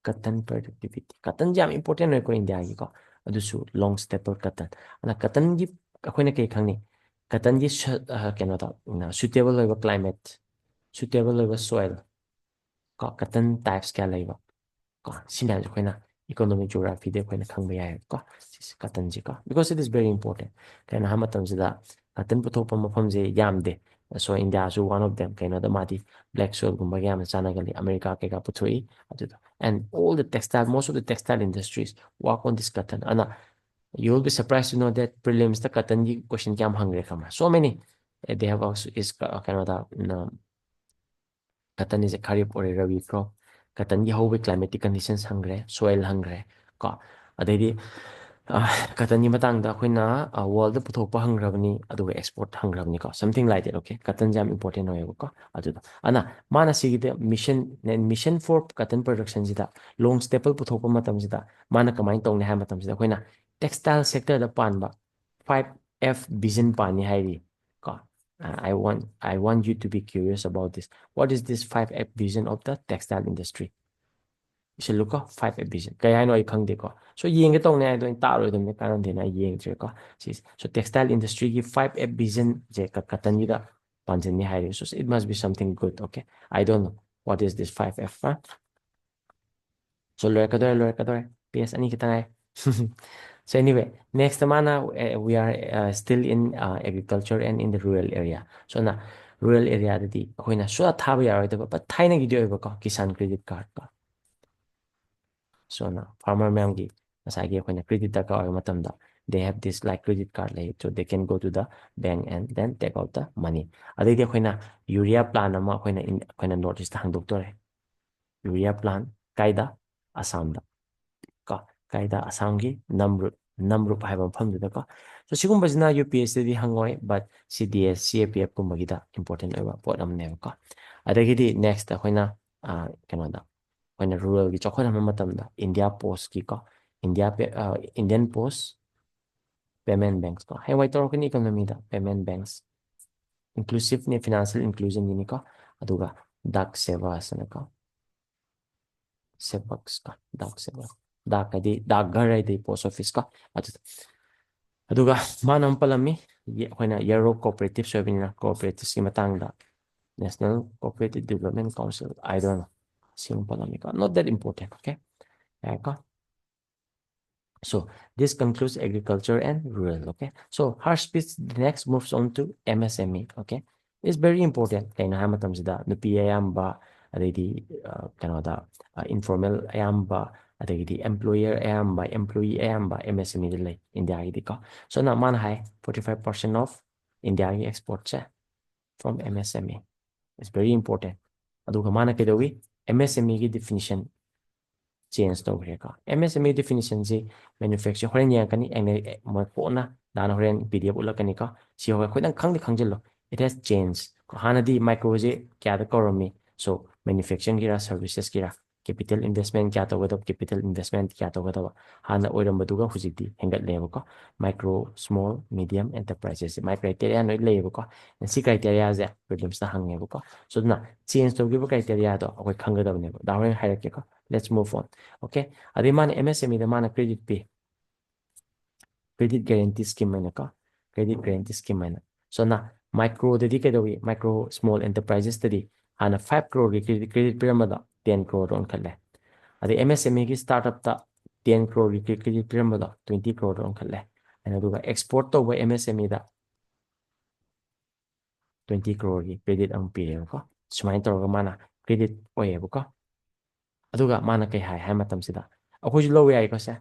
cotton productivity cotton jam important ko India gi ko adusu long staple cotton ana cotton gi akoina kay khangni cotton gi keno da suitable over climate suitable over soil ko cotton types kya laiba ko sina akoina economic geography de akoina khangba yai ko cotton ji ko because it is very important kana ha matam sida cotton puthokpa mafam je yamde so India is one of them kaino da mati black soil gumba yam chanagali America ke ka puthoi aduda and all the textile most of the textile industries work on this cotton ana you will be surprised to know that prelims the cotton gi question kyam hangre kama so many they have also is kaino da cotton is a kharif or a rabi crop cotton gi how climatic conditions hangre soil hangre ko adedi cotton gi matang da khoina world da puthokpa hangrabani aduga export hangrabani ko something like that okay cotton jam important hoye ko aduda ana mana sigi the mission for cotton production jida long staple puthokpa matam jida mana kamai tongne ha matam jida khoina textile sector da panba 5F vision pani hairi ko I want you to be curious about this. What is this 5F vision of the textile industry? Isa look 5F vision. Kaya ano ay kang deko. So yeng ito na ito yung taro ito may kanon din na yeng ko. So textile industry gi 5F vision je kakatan yuda pansin ni hiring. So it must be something good. Okay. I don't know what is this 5F. Huh? So lower kadore. PS ani kita na. So anyway, next mana we are still in agriculture and in the rural area. So na rural area dadi akoy na so thaba yaroy diba but thai na gidyo iba ko kisan credit card ka. So na farmer ma'am gi nasagi akoy na credit card ka or matamda they have this like credit card like so they can go to the bank and then take out the money. Adidi akoy na urea plan ama akoy na notice ta handok tore. Urea plan kaida Assam da. Kaida Assamgi Namrup haiba mafamduda ko so sigumbasina UPSC di hangoi but CDS CAPF kumbagida important oiba pot amne ko adagidi next akoina kanoda akoina rural gi chokhoina matamda India Post ki ko Indian Post payment banks ko hai wai torokini economy da payment banks inclusive ni financial inclusion ni ko aduga dak seva asana ko sebaks ka dak seva dak adi dak ghar ai post office ka aduga manam palami akoina Yaro cooperative soibina cooperatives ki matangda National Cooperative Development Council I don't know sing palami ka not that important okay so this concludes agriculture and rural okay so harsh speech next moves on to MSME okay it's very important kaina hamatam sida nupi ayamba adidi kanoda informal ayamba adagidi employer ayamba employee ayamba MSME de lay India gi ko so na man hai 45% of India gi exports from MSME it's very important aduga mana kedawi MSME gi definition change to ka MSME definition ji manufacture horen yang kani eng mo ko na dan horen PDF ulakani ka si ho khoi dang khangjillo it has changed hana di micro je kya da koromi so manufacturing gira services gira capital investment kya to wada capital investment kya to wada hana oiram baduga hujiti hengat lebo ko micro small medium enterprises my criteria no lebo ko and si criteria ja prelims ta hangebo ko so na change to give criteria to akoi khanggadabne da horen hairake ko let's move on okay adi man MSME da mana credit pay credit guarantee scheme mana ka credit guarantee scheme mana so na micro dedi kedawi micro small enterprises tadi hana 5 crore gi credit pyramid 10 crore on khalle adi MSME gi startup ta 10 crore gi credit pyramid 20 crore on khalle and aduga export to ba MSME da 20 crore gi credit ang pire ko sumai to mana credit oye ko aduga mana kai hai matam sida akhoi lo yai ko sa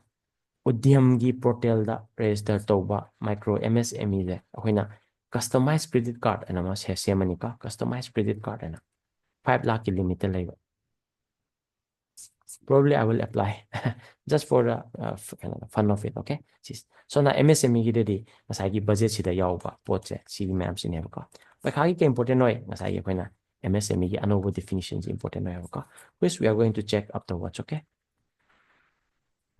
उद्यमगी portal दा register तौबा micro MSME दे अखोइना customise credit card एना मा सेमनिका customise credit card एना 5 लाख की लिमिट लेबा probably I will apply just for the kind of fun of it. Okay, so na MSME gi de ngasai budget sida yauba potse si ma'am sineba ko pakhagi ke important noi ngasai gi koina MSME gi anobo definitions important noi ko which we are going to check afterwards. Okay,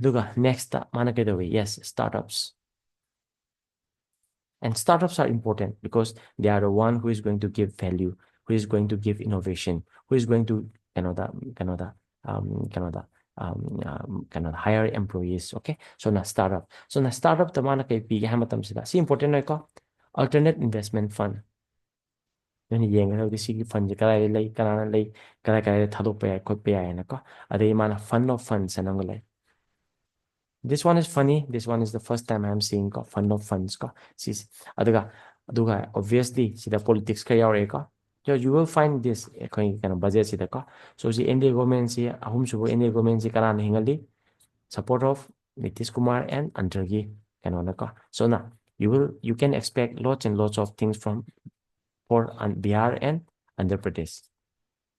duga next mana ke do yes, startups. And startups are important because they are the one who is going to give value, who is going to give innovation, who is going to hire employees. Okay, so na startup the mana kay pi hamatam sila si important na ko alternate investment fund. Nani yeng na di sige fund kala lay kana lay kala kala thadok pa ko pa na ko ade mana fund of funds anang lay. This one is funny. This one is the first time I'm seeing fund of funds. Aduga obviously see the politics ka yaureka. So you will find this kind of budget sidaka. So the India government see ahum subo India government see karan hingali support of Nitish Kumar and Andragi kanonaka. So now you can expect lots and lots of things from for Bihar and Andhra Pradesh.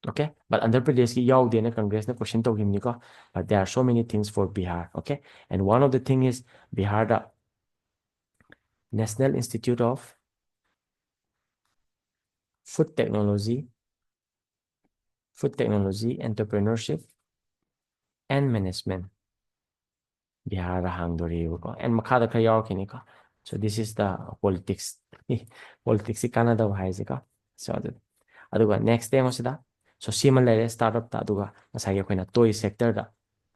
Okay, but Andhra Pradesh ki yaw de na Congress na question to him niko, but there are so many things for Bihar. Okay, and one of the thing is Bihar the National Institute of Food Technology, Entrepreneurship and Management. Bihar hang dori ko and makada ka yaw kiniko. So this is the politics. Politics si Canada hai ka. So aduga next day mo sida. So similar startup ta aduga masaya ko na toy sector da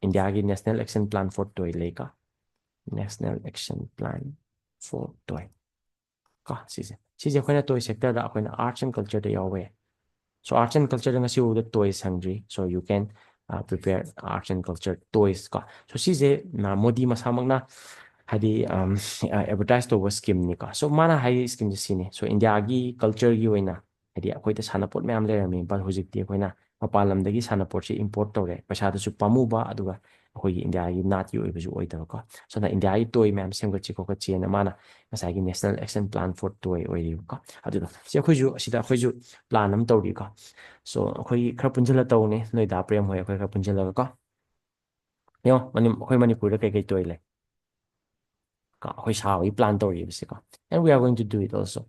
India gi National Action Plan for Toy leka. National Action Plan for Toy. Sise akhona toy sector da akhona arts and culture da yawe. So arts and culture nga siu the toys hungry. So you can prepare arts and culture toys ka. So sise na modi masamang na hadi advertise to scheme ni ka. So mana hai scheme sini. So India gi culture gi wena hadi akhoi ta sanapot mayam le rami but hujik ti akhona mapalam dagi sanapot si import tore. Pasha da su pamuba aduga akhoi India gi nat yu ibu oi ta ko. So na India gi toy mayam sem ko chiko ko chi na mana masai gi National Action Plan for Toy oi ri ko. Aduga si akhoi ju sida akhoi ju plan am to ri ko. So akhoi khara punjala to ne noi da prem hoi akhoi khara punjala ko. Yo mani akhoi Manipur da kai kai toy le. Akhoi sa wi plan to ri bisi ko. And we are going to do it also.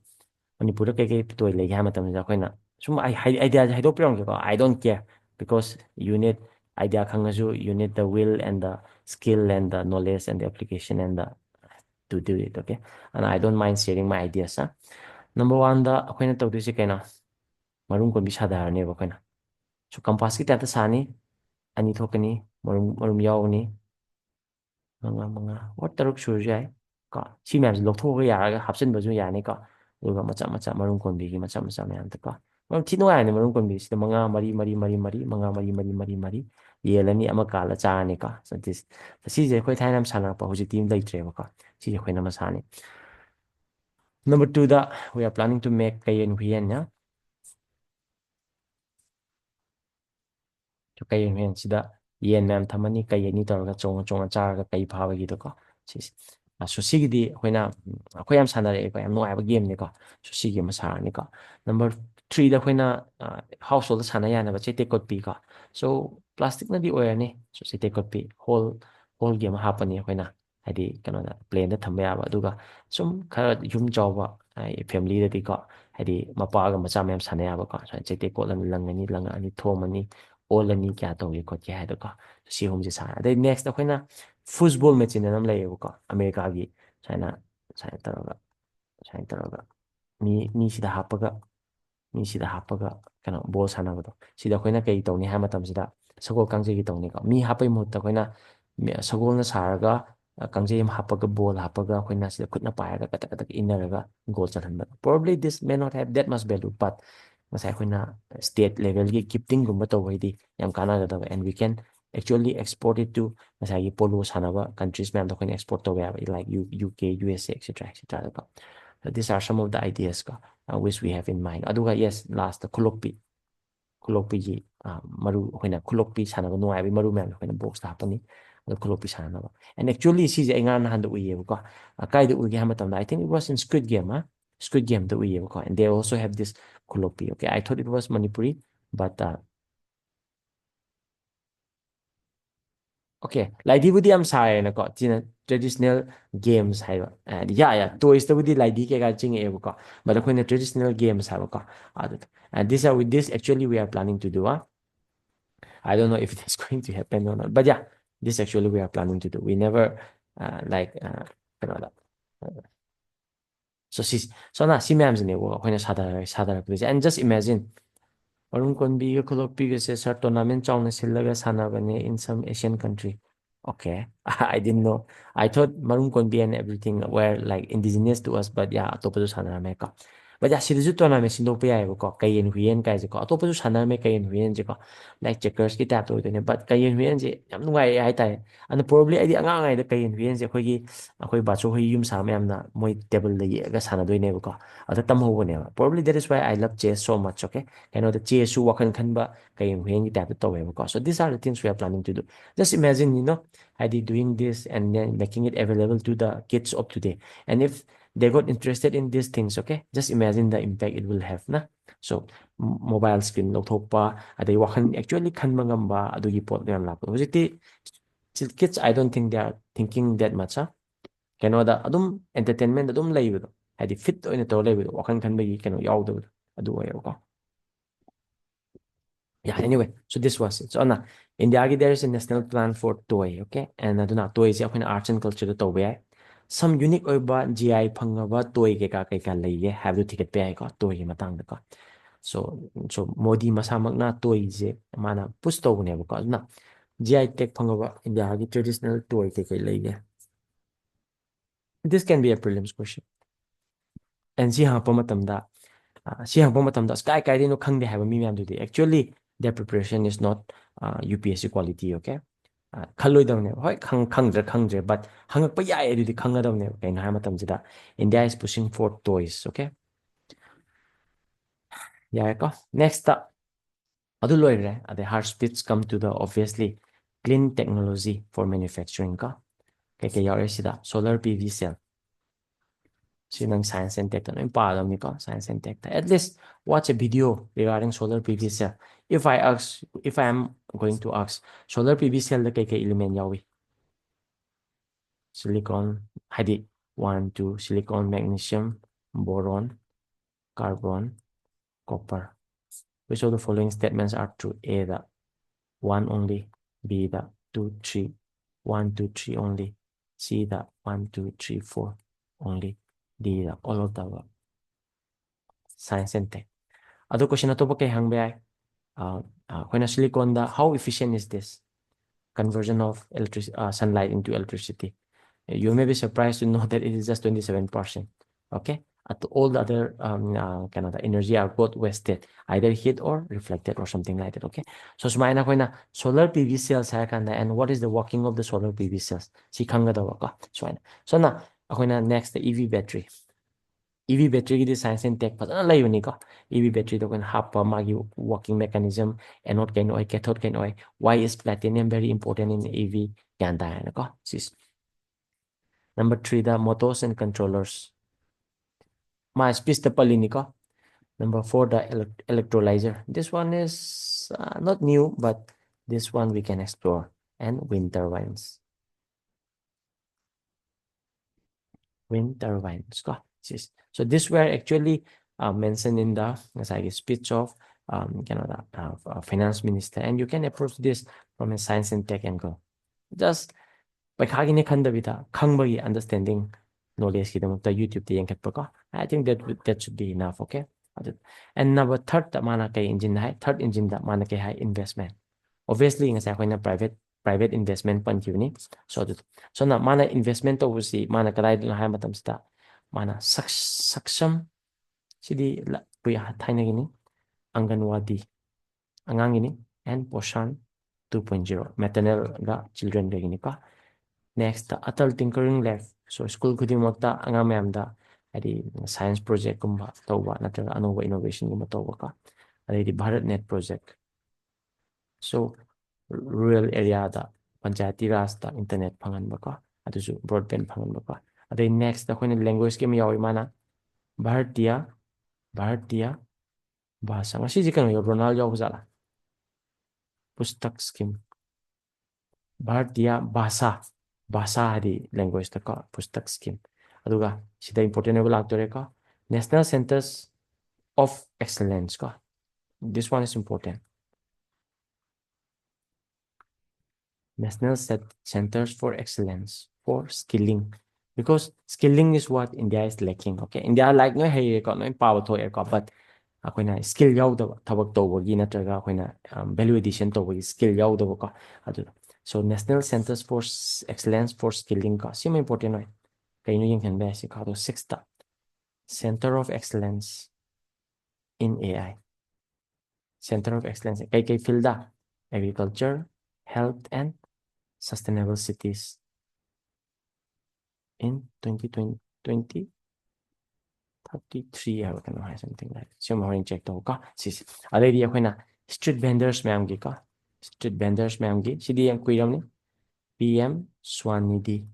Manipur da kai kai toy le ga matam da akhoi na. Sum idea hai do prem ko. I don't care because you need idea khangasu, you need the will and the skill and the knowledge and the application and the to do it. Okay, and I don't mind sharing my ideas. Number one da akhoi na to du si kai na marum ko bi sadar ne ba kai na. So compass ki ta sani ani thokani marum yaw ni mga what taruk sur jai ka si ma'am lok tho ga yara hapsin ba ju ya ni ka duga macha marum kon bi gi macha ma'am ta ka marum thino ya ni marum kon bi si mga mari yelani ama kala cha ni ka so this si je khoi thainam sana pa huji team lai tre ba ka si je khoi na ma sani. Number 2 da we are planning to make kayen huyen ya to kayen huyen sida yen ma'am thamani kayeni tor ga chong cha ga kai pha ba gi to ka si so sigidi hoina akhoi am sanare ko am no aba game ni ko so sigi ma sa ni ko. Number 3 da hoina household sana ya na ba chete kot pi ka so plastic na di oya ni so chete kot pi whole game hapani hoina hadi kano na plane da thamba ya ba duga sum khara yum jaw ba ai family da di ko hadi mapa ga macha mem sana ya ba ko so chete kot lang ani thomani all ani kya to ge ko kya da ko si hom ji sa da next da hoina football match in nam lay ko America gi China taraga mi sida hapaga kana ball sana ba sida koina kai tawni ha matam sida sagol kangje gi tawni ka mi hapai mu ta koina sagol na saraga kangje im hapaga ball hapaga koina sida khutna payaga kata inaraga goal chalan ba probably this may not have that much value but masai koina state level gi keeping gumba to wai di yam kana da and we can actually export it to masai polo sanaba countries ma'am da koina export to like UK USA etc. These are some of the ideas which we have in mind. Aduga yes, last the kulokpi ji maru hoina kulokpi sanaba no abi maru man hoina box ta hapani the kulokpi sanaba. And actually si je ngan han do uye ko kai do uye hamatam I think it was in Squid Game Squid Game do uye ko and they also have this kulokpi. Okay, I thought it was Manipuri but Okay, laidi budi am sai na ko tina traditional games hai ba. Yeah, toys to budi laidi ke ga ching e ko. But ko traditional games hai ko. And this actually we are planning to do. I don't know if it is going to happen or not. But yeah, this actually we are planning to do. We never like you know that. So na si ma'am ne wo ko na sadara and just imagine Arun Konbi Kolokpi says her tournament chong silaga sanabane in some Asian country. Okay. I didn't know. I thought Marun Konbi and everything were like indigenous to us, but yeah, atopasu sanarame ka. But yeah, sidisu tournament sindope ay ko kayen huyen kai ko atopasu sanarame kayen huyen ko like checkers ki tap to ne but kayen huyen je yam nungai ai tai and probably ai angang ai da kayen huyen je khoi akoi ba chu hoi yum sa yam na moi table le ye ga sana doi ne ko ata tam ho ne probably that is why I love chess so much. Okay, the chess su wakan khan ba kayen huyen ki tap to ko. So these are the things we are planning to do. Just imagine, Heidi doing this and then making it available to the kids of today. And if they got interested in these things, okay, just imagine the impact it will have. So mobile screen pa aday wakan actually kan mangamba adugi pot na lap. Kids, I don't think they are thinking that much. The adum entertainment adum layudo. Heidi fit in a to layudo. Wakan kan ba yaudo adu yeah, anyway, so this was it. So India there is a national plan for toy, okay? And toy is arts and culture to way. Some unique oiba GI pangaba toy ke ka lay have to ticket pay ko toy matang ka. So Modi masamak na toy je mana pusto ne ko na GI tech pangaba India traditional toy ke lay. This can be a prelims question. And si hang pamatamda si hang pamatamda sky kai no khang de have mi ma'am today. Actually their preparation is not UPSC quality, okay? Khalloidawne hoi khangdre but hangakpa yai adudi khangadawne kaina ha matamsida India is pushing for toys, okay? Yeah, ko next adu loire the hard speeds come to the obviously clean technology for manufacturing ka kay yare sida solar PV cell sinang science and tech no paalam ni ko science and tech at least watch a video regarding solar PV cell. If I am going to ask solar PV cell the kay element yawi silicon hadi 1 2 silicon magnesium boron carbon copper, which of the following statements are true? A the 1 only, B the 2 3 1 2 3 only, C the 1 2 3 4 only, D the all of the above. Science and tech. Other question na to ba kay hangbay when silicon the how efficient is this conversion of sunlight into electricity? You may be surprised to know that it is just 27%. Okay, all the other kind of the energy are both wasted, either heat or reflected or something like that. Okay, so sumaina ko na solar PV cells and what is the working of the solar PV cells? Si kanga daw ka. So na ako na next the EV battery. EV battery ki science and tech pa na layo ni ko. EV battery to kan hapa magi working mechanism anode kain oy cathode kain oy. Why is platinum very important in EV? Kanda na ko. Number 3, the motors and controllers. My speech the palinico. Number 4, the electrolyzer. This one is not new, but this one we can explore. And wind turbines. Wind turbines. So this were actually mentioned in the speech of finance minister, and you can approach this from a science and tech angle. Just paikagine khandabita khangbagi understanding knowledge kidamukta YouTube te yankatpa. I think that should be enough, okay? And number third mana kay engine hai third engine da mana kay hai investment. Obviously ngasai koina private investment panjuni. So na mana investment to si mana kadai na hai matam sta mana saksham sidi puya thaina gini anganwadi angangini and poshan 2.0 maternal ga children ga gini ka. Next, the Atal Tinkering Lab. So, school kudimota ang amamda adi science project kumba tawwa natraga ano innovation kumba tawwa ka. Adi Bharat Net project. So, rural area da panchayati ras da internet phangan ba ka. Adu broadband phangan ba ka. Adi next da kung language kim yawi mana Bharatiya Bhasa. Ngasi jika no Ronald yaw pustak scheme. Bharatiya Bhasa hadi language ta ka pustak scheme. Aduga sida important level actore ka National Centers of Excellence ka. This one is important. National Centers for Excellence for skilling, because skilling is what India is lacking. Okay, India like no hey ko no power to but akoina skill yaudaba thabak tawbagi natraga akoina value addition tawbagi skill yaudaba ko adu. So National Centers for Excellence for Skilling ka sim important oi kaino yung kan ba si ka do sixth Center of Excellence in AI. Center of Excellence kay field da agriculture, health and sustainable cities in 2020 33 or something like that. So more check to ka sis already akoina street vendors ma'am gi ka street vendors ma'am gi sidi yang kuiram ni PM Swanidhi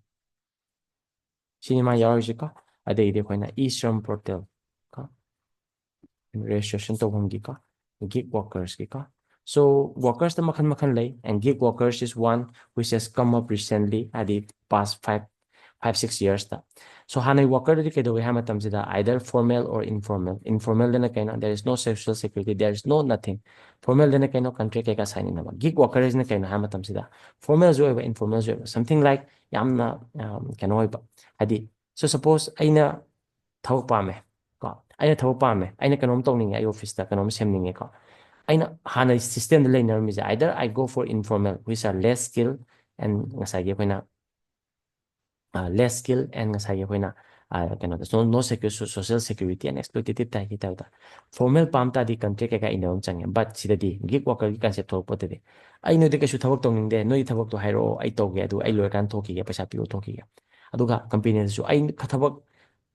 cinema yawi ka adai de akoina e-shram portal ka registration to hong gi ka gig workers gi ka. So workers the makan lay, and gig workers is one which has come up recently at the past 5-6 years ta. So hanay worker di kedo we hamatam sida either formal or informal. Informal din na kaino there is no social security, there is no nothing. Formal din na kaino country kay ka sign in naman. Gig worker is na kaino hamatam sida. Formal zo iba, informal zo iba. Something like yamna kano iba. Hadi so suppose ay na thawag pa me ko. Ay na thawag pa me. Ay na kanom tong ninga ay office ta kanom semninga ko. Ay na hanay system nila na either I go for informal which are less skill and ngasagi ko na less skill and ngasagi ko na no social security and exploitative ta kita ta formal pam ta di country ka inom chang but sida di gig worker ki concept thok pote de ai no de ka su thabak tong ning de no i thabak to hairo ai to ge adu ai loi kan thoki ge paisa piu thoki ge aduga company su ai ka thabak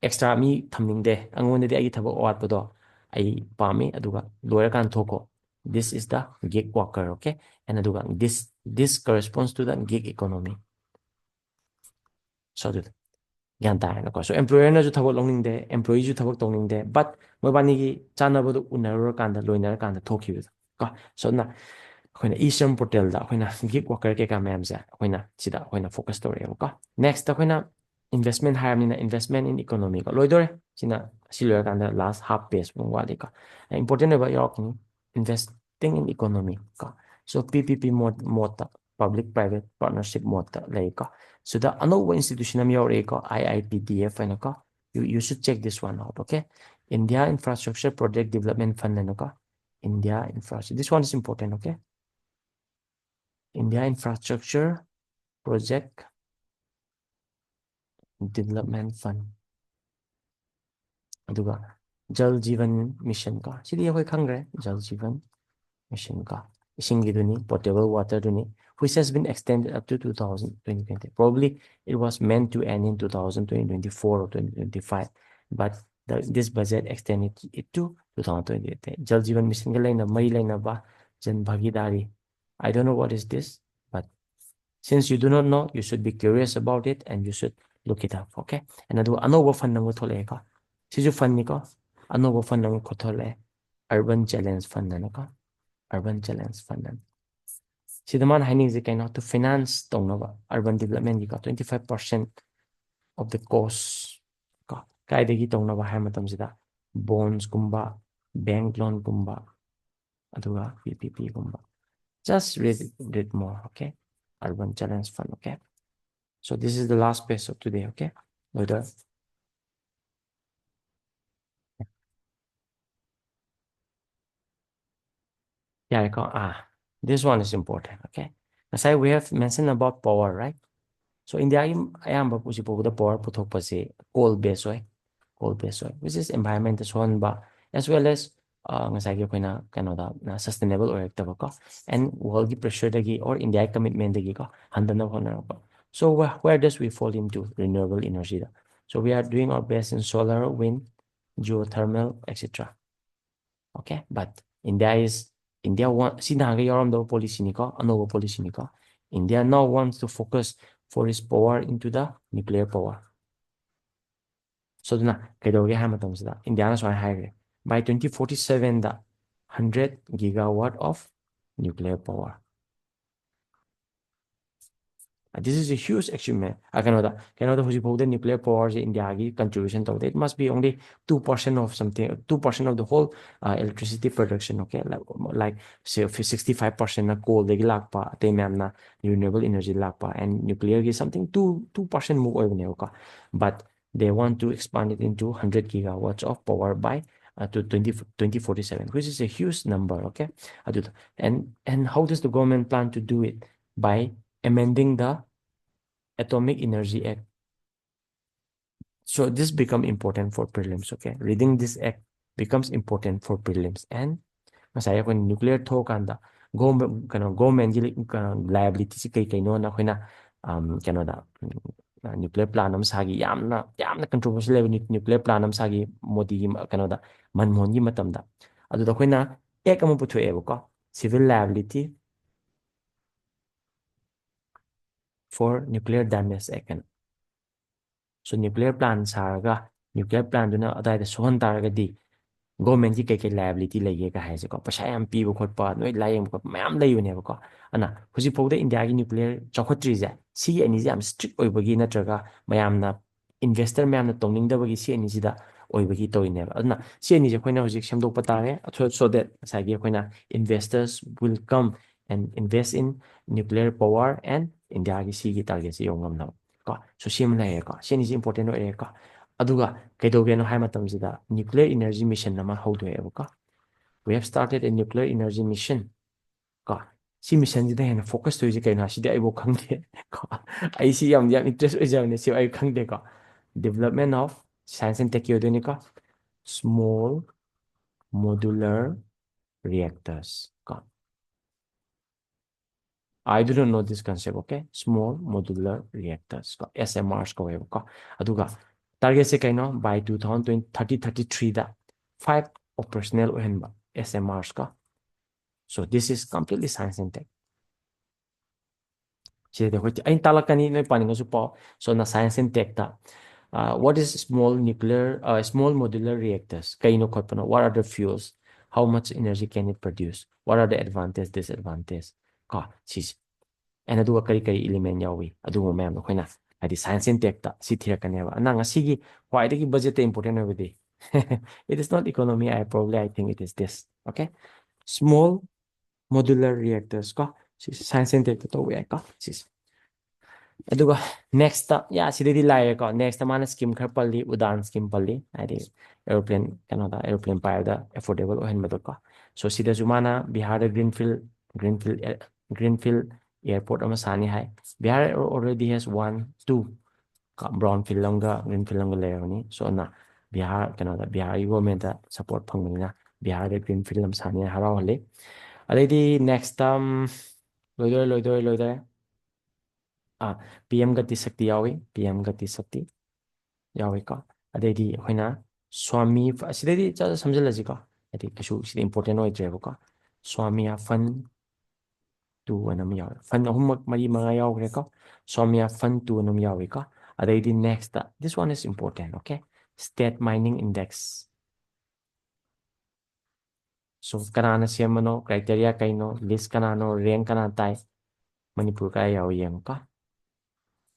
extra mi thamning de angon de ai thabak wat podo ai pami aduga loi kan thoko. This is the gig worker, okay? And aduga this corresponds to the gig economy. So gyan tayo na ko. So employer na ju thabak longning de, employee ju thabak tongning de, but mo bani gi chana bodu unar kanda loinar kanda thoki ko. So na akoina e-shram portal da akoina gig worker ke ka ma'am ja akoina sida akoina focus tore ko. Next akoina investment hire ni na investment in economy ko. Loidore sina silwer kanda last half page mo wali ka. Important ba yok ni investing in economy ka. So PPP mode public private partnership mode lai ka. So the another institution am your IIPDF and you should check this one out, okay? India Infrastructure Project Development Fund and India Infrastructure. This one is important, okay? India Infrastructure Project Development Fund. Aduga Jal Jeevan Mission ka. Sidi ako'y kangre Jal Jeevan Mission ka. Isingiduni potable water duni, which has been extended up to 2020. Probably it was meant to end in 2024 or 2025, but this budget extended it to 2028. Jal Jeevan Mission ka line na may line na ba Jan Bhagidari. I don't know what is this, but since you do not know, you should be curious about it and you should look it up, okay? And ano fund nang uthole ka? Siju fund ni ko? Ano fund nang uthole? Urban Challenge Fund na ka? Urban Challenge Fund na. Sidaman haining zi kaino to finance tong na ba? Urban development gi ka 25% of the cost ka. Kaya dagi tong na ba hai matam sida bonds kumba, bank loan kumba, aduga PPP kumba. Just read more, okay? Urban Challenge Fund, okay? So this is the last page of today, okay? Whether yeah, this one is important, okay? As we have mentioned about power, right? So India ayamba pusi po the power putok pa si coal based oil, which is environment son ba as well as ngasagi ko na kano na sustainable or active ko and world gi pressure dagi or India commitment dagi ko handa na ko na ko. So where does we fall into renewable energy da? So we are doing our best in solar, wind, geothermal, etc. Okay, but India sinaga yaram do policy ni ko ano policy ni ko. India now wants to focus for its power into the nuclear power. So na kaidoge ha matam sida India na so high by 2047 the 100 gigawatt of nuclear power. This is a huge achievement. Canada hold the nuclear power in India contribution to it must be only 2% of something, 2% of the whole electricity production. Okay, like say 65% na coal degi lakpa, te na renewable energy lakpa, and nuclear is something 2% more over okay. But they want to expand it into 100 gigawatts of power by to 2047, which is a huge number. Okay, and how does the government plan to do it? By amending the Atomic Energy Act. So this become important for prelims. Okay, reading this act becomes important for prelims. And masaya when nuclear talk and the government liability si kay no na kina nuclear plan am sagi yamna controversial level nuclear plan am sagi modi da manmon gi matam da adu da kina ek am putho e ko civil liability for nuclear damage act. So nuclear plant saraga nuclear plant duna adai da sohan taragadi government ki kay liability lege ka haise ko pasha yam pi ko pa noi layeng ko mayam layu ne ko ana huji phode India gi nuclear chokhatri ja si ani jam strict oi bagi natraga mayam na investor mayam na tongning da bagi si ani sida oi bagi toy ne ana si ani je khoina huji semdok patare so that sa gi khoina investors will come and invest in nuclear power and India gi si gi target si yongam na ko so sim la ko si ani important oi ko aduga kaidogeno hai matamsida nuclear energy mission nama haudoe ka we have started a nuclear energy mission ka si mission jida hena focus to ji kaina sida ai bo khangde ka ai si yam interest oi jawne si ai khangde ka development of science and tech yodene ka small modular reactors ka I do not know this concept. Okay, small modular reactors ka SMRs ka web ka aduga target se kaino by 2033 da 5 operational ohenba SMRs ka. So this is completely science and tech. Ay talakani no paninga supo so na science and tech da. What is small modular reactors? Kaino korpano. What are the fuels? How much energy can it produce? What are the advantages, disadvantages? Ka sis. And aduga kari element yawi. Aduga ma'am no koina. Adi science and tech da si thirakane ba. Nang asigi why the budget important over there. It is not economy. I think it is this. Okay. Small modular reactors ka. Science and tech to we ka. Sis. Aduga next yeah sididi lai ko next mana scheme khar palli udan scheme palli adi aeroplane kanada aeroplane pair da affordable ohen madul ko so sida jumana bihar greenfield airport ama sani hai bihar already has one two brownfield longa greenfield longa layoni so na bihar kanada bihar government da support phangmina bihar greenfield am sani harau hale adidi next loidoi PM Gati Sakti yawi PM Gati Sakti yawi ka adedi hoina swami asidedi cha samjalaji ka adi kashu sidi important oi drebo ka swami fun tu anam yawi fun homework mari manga yawi ka swami fun tu anam yawi ka adedi next this one is important. Okay, state mining index. So kanana siamano criteria kaino list kanano rank kana tai manipur ka yawi yang ka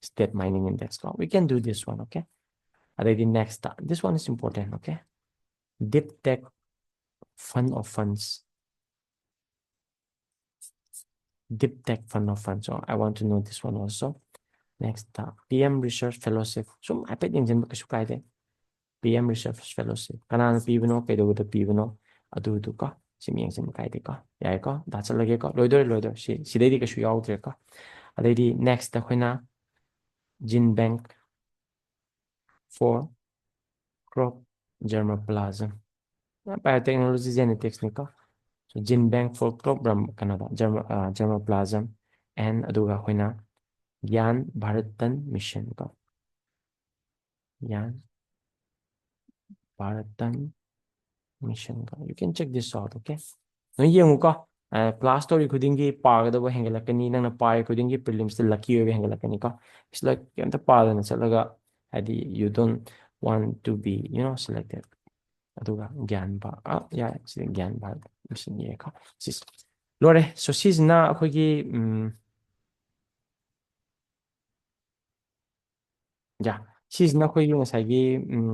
state mining index ka we can do this one. Okay, already next this one is important. Okay, deep tech fund of funds. Deep tech fund of funds. So I want to know this one also. Next PM research fellowship. So I put in the PM research fellowship kanana pibno kaido the pibno adu du ka simyang sim kai de ka yai ka that's lage ka loider sidai ka shu yaw ka already next the khoina gene bank for crop germplasm biotechnology genetics ni ka. So gene bank for crop Canada germplasm and aduga hoina Gyan Bharatan mission ka Gyan Bharatan mission ka you can check this out. Okay, no yengu ka class story khudingi pagada ba hengalakani nang na pai khudingi prelims the lucky we hengalakani ka it's like kenta pada na salaga adi you don't want to be selected aduga Gyan ba yeah Gyan Bharat mission ye ka sis lore so sis na akhoi gi 야, 시즌 ꯑꯩꯈꯣꯏꯒꯤ ꯉꯁꯥꯏꯒꯤ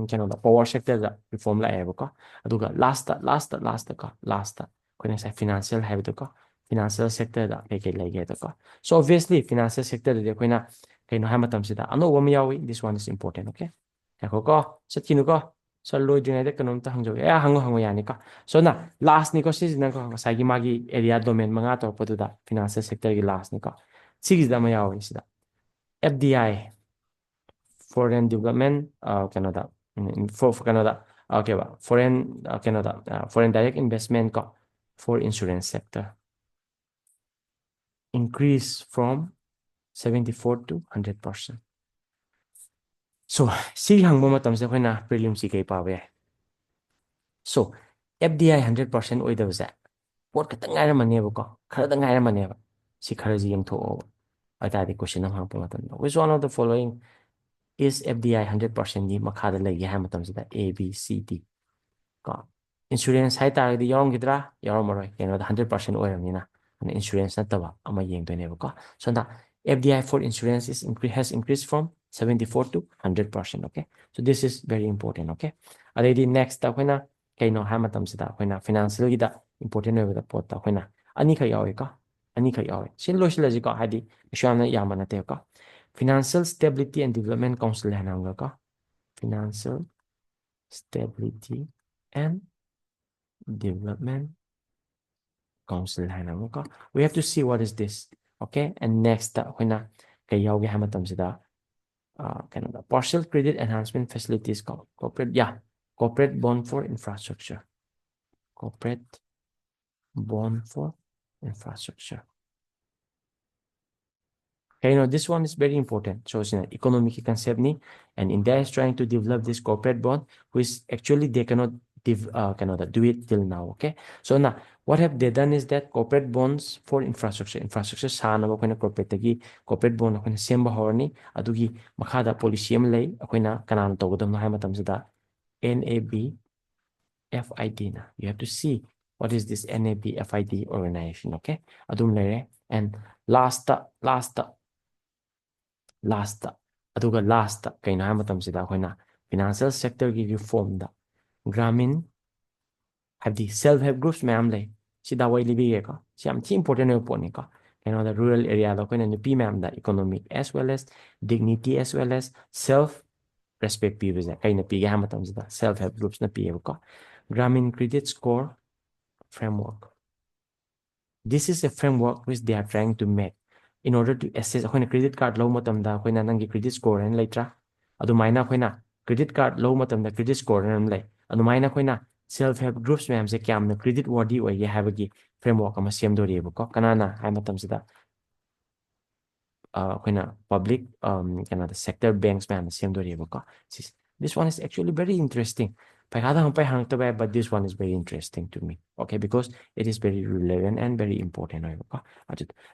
ꯀꯩꯅꯣꯗ power ꯁꯦꯛꯇꯔꯗ reform ꯂꯥꯛꯑꯦꯕꯀꯣ ꯑꯗꯨꯒ last ꯑꯩꯈꯣꯏꯅ ꯉꯁꯥꯏ financial ꯍꯥꯏꯕꯗꯣꯀꯣ financial ꯁꯦꯛꯇꯔꯗ ꯀꯩꯀꯩ ꯂꯩꯒꯦꯗꯀꯣ ꯁꯣ ꯑꯣꯕꯚꯤꯌꯁꯂꯤ ꯐꯤꯅꯥꯟꯁꯤꯌꯦꯜ ꯁꯦꯛꯇꯔꯗꯗꯤ ꯑꯩꯈꯣꯏꯅ ꯀꯩꯅꯣ ꯍꯥꯏ ꯃꯇꯝꯁꯤꯗ ꯑꯅꯧꯕ ꯑꯃ ꯌꯥꯎꯏ this one is important okay ꯉꯥꯏꯈꯣꯀꯣ ꯆꯠꯈꯤꯅꯨꯀꯣ ꯁꯥꯔ ꯂꯣꯏꯗ꯭ꯔꯤꯉꯩꯗ ꯀꯩꯅꯣꯝꯇ ꯍꯪꯖꯧꯒꯦ ꯍꯪꯉꯣ ꯌꯥꯅꯤꯀꯣ ꯁꯣꯅ ꯂꯥꯁꯅꯤꯀꯣ ꯁꯤꯁꯤꯅꯀꯣ ꯉꯁꯥꯏꯒꯤ ꯃꯥꯒꯤ ꯑꯦꯔꯤꯌꯥ ꯗꯣꯃꯦꯟ 5 ꯇꯧꯔꯛꯄꯗꯨꯗ ꯐꯤꯅꯥꯟꯁꯤꯌꯦꯜ ꯁꯦꯛꯇꯔꯒꯤ ꯂꯥꯁꯅꯤꯀꯣ ꯁꯤꯒꯤꯁꯤꯗ ꯑꯃ ꯌꯥꯎꯏ ꯁꯤꯗ FDI ꯐꯣꯔꯦꯟ ꯗꯤꯕꯂꯞꯃꯦꯟ ꯀꯩꯅꯣꯗ ꯀꯩꯅꯣꯗ ꯑꯣꯀꯦꯕ ꯐꯣꯔꯦꯟ ꯀꯩꯅꯣꯗ ꯐꯣꯔꯦꯟ ꯗꯥꯏꯔꯦꯛ ꯏꯟꯚꯦꯁꯃꯦꯟ ꯀꯣ for insurance sector increase from 74 to 100%. So, ꯁꯤ ꯍꯪꯕ ꯃꯇꯝꯁꯤꯗ ꯑꯩꯈꯣꯏꯅ ꯄ꯭ꯔꯤꯂꯤꯝꯁꯤ ꯀꯩ ꯄꯥꯕ ꯌꯥꯏ? So, FDI 100% ꯑꯣꯏꯗꯕꯁꯦ ꯄꯣꯠ ꯈꯛꯇꯪ ꯉꯥꯏꯔꯝꯃꯅꯦꯕꯀꯣ ꯈꯔꯗꯪ ꯉꯥꯏꯔꯝꯃꯅꯦꯕ ꯁꯤ ꯈꯔꯁꯤ ꯌꯦꯡꯊꯣꯛꯑꯣꯕ ꯑꯗꯨꯇꯥꯔꯗꯤ ꯀꯣꯏꯁꯟ ꯑꯃ ꯍꯪꯉꯛꯄ ꯃꯇꯝꯗ which one of the following is FDI 100%ꯒꯤ ꯃꯈꯥꯗ ꯂꯩꯒꯦ ꯍꯥꯏꯕ ꯃꯇꯝꯁꯤꯗ A, B, C, D ꯀꯣ ꯏꯟꯁꯨꯔꯦꯟꯁ ꯍꯥꯏꯇꯥꯔꯒꯗꯤ ꯌꯥꯎꯔꯝꯈꯤꯗ꯭ꯔꯥ ꯌꯥꯎꯔꯝꯃꯔꯣꯏ ꯀꯩꯅꯣꯗ 100% ꯑꯣꯏꯔꯕꯅꯤꯅ ꯑꯗꯨꯅ ꯏꯟꯁꯨꯔꯦꯟꯁ ꯅꯠꯇꯕ ꯑꯃ ꯌꯦꯡꯗꯣꯏꯅꯦꯕꯀꯣ ꯁꯣꯝꯗ FDI for insurance has increased from 74 to 100%. Okay, so this is very important. Okay, ꯑꯗꯩꯗꯤ ꯅꯦꯛꯁꯇ ꯑꯩꯈꯣꯏꯅ ꯀꯩꯅꯣ ꯍꯥꯏ ꯃꯇꯝꯁꯤꯗ ꯑꯩꯈꯣꯏꯅ ꯐꯤꯅꯥꯟꯁꯤꯌꯦꯜꯒꯤꯗ ꯏꯝꯄꯣꯔꯇꯦꯟ ꯑꯣꯏꯕ ꯄꯣꯠꯇ ꯑꯩꯈꯣꯏꯅ ꯑꯅꯤꯈꯛ ꯌꯥꯎꯏꯀꯣ ꯑꯅꯤꯈꯛ ꯌꯥꯎꯏ ꯁꯤ ꯂꯣꯏꯁꯤꯜꯂꯁꯤꯀꯣ ꯍꯥꯏꯗꯤ ꯀꯩꯁꯨ ꯌꯥꯝꯅ ꯌꯥꯝꯕ ꯅꯠꯇꯦꯕꯀꯣ financial stability and development council ꯍꯥꯏꯅ ꯑꯃꯒꯀꯣ financial stability and development council 하나 볼까? We have to see what is this. Okay? And next ꯑꯩꯈꯣꯏꯅ ꯀꯩ ꯌꯥꯎꯒꯦ ꯍꯥꯏ ꯃꯇꯝꯁꯤꯗ ꯀꯩꯅꯣꯗ partial credit enhancement facilities corporate bond for infrastructure. Corporate bond for infrastructure. Okay, this one is very important. So it's an economic concept ni, and India is trying to develop this corporate bond, which actually they cannot do it till now. Okay, so now what have they done is that corporate bonds for infrastructure sana ba corporate tagi corporate bond akoina semba horni adugi makhada policy am lay akoina kanana tawgadam hai matam sida NAB FID na. You have to see what is this NAB FID organization. Okay, adum lere and last kaino ha matam sida akoina financial sector gi reform da gramin habdi self help groups mayam lay sida wai libi ge ka si am thi important ne poni ka kaino da rural area da koina nupi mayam da economic as well as dignity as well as self respect pi biza kaina pi ge ha matam sida self help groups na pi ka gramin credit score framework. This is a framework which they are trying to make in order to assess akoina credit card low matamda akoina nangi credit score and laitra adumaina akoina credit card low matamda credit score and lay adumaina akoina self help groups mayam se kyamna credit worthy oye habagi framework ama semdoribako kanana hai matamsida akoina public kana the sector banks mayam semdoribako this one is actually very interesting. But this one is very interesting to me. Okay, because it is very relevant and very important.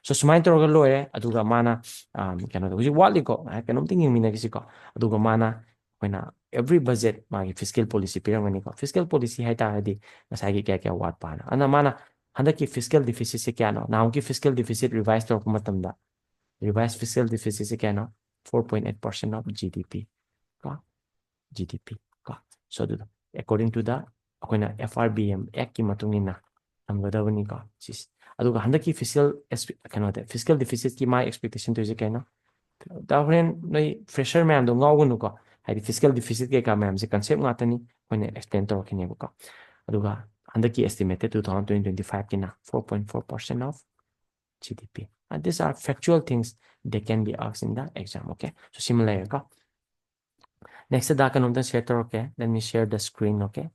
So sumain toroga loire aduga mana kano uji wali ko kanom tingin mina kisi ko aduga mana when every budget magi fiscal policy piramani ko fiscal policy hai ta hadi nasagi kya wat pa na ana mana handaki fiscal deficit se kya no now ki fiscal deficit revised tor matamda revised fiscal deficit se kya no 4.8% of GDP ka GDP ka so according to the akoina FRBM Act ki matungina amgadawani ka sis aduga handaki fiscal deficit ki my expectation to is kaina da when noi fresher man do ngawunu ko hadi fiscal deficit ke ka ma'am se concept ngatani koina explain to kini ko aduga handaki estimated 2025 kina 4.4% of GDP, and these are factual things they can be asked in the exam. Okay, so similar ka next da kanum ta share okay, let me share the screen. Okay,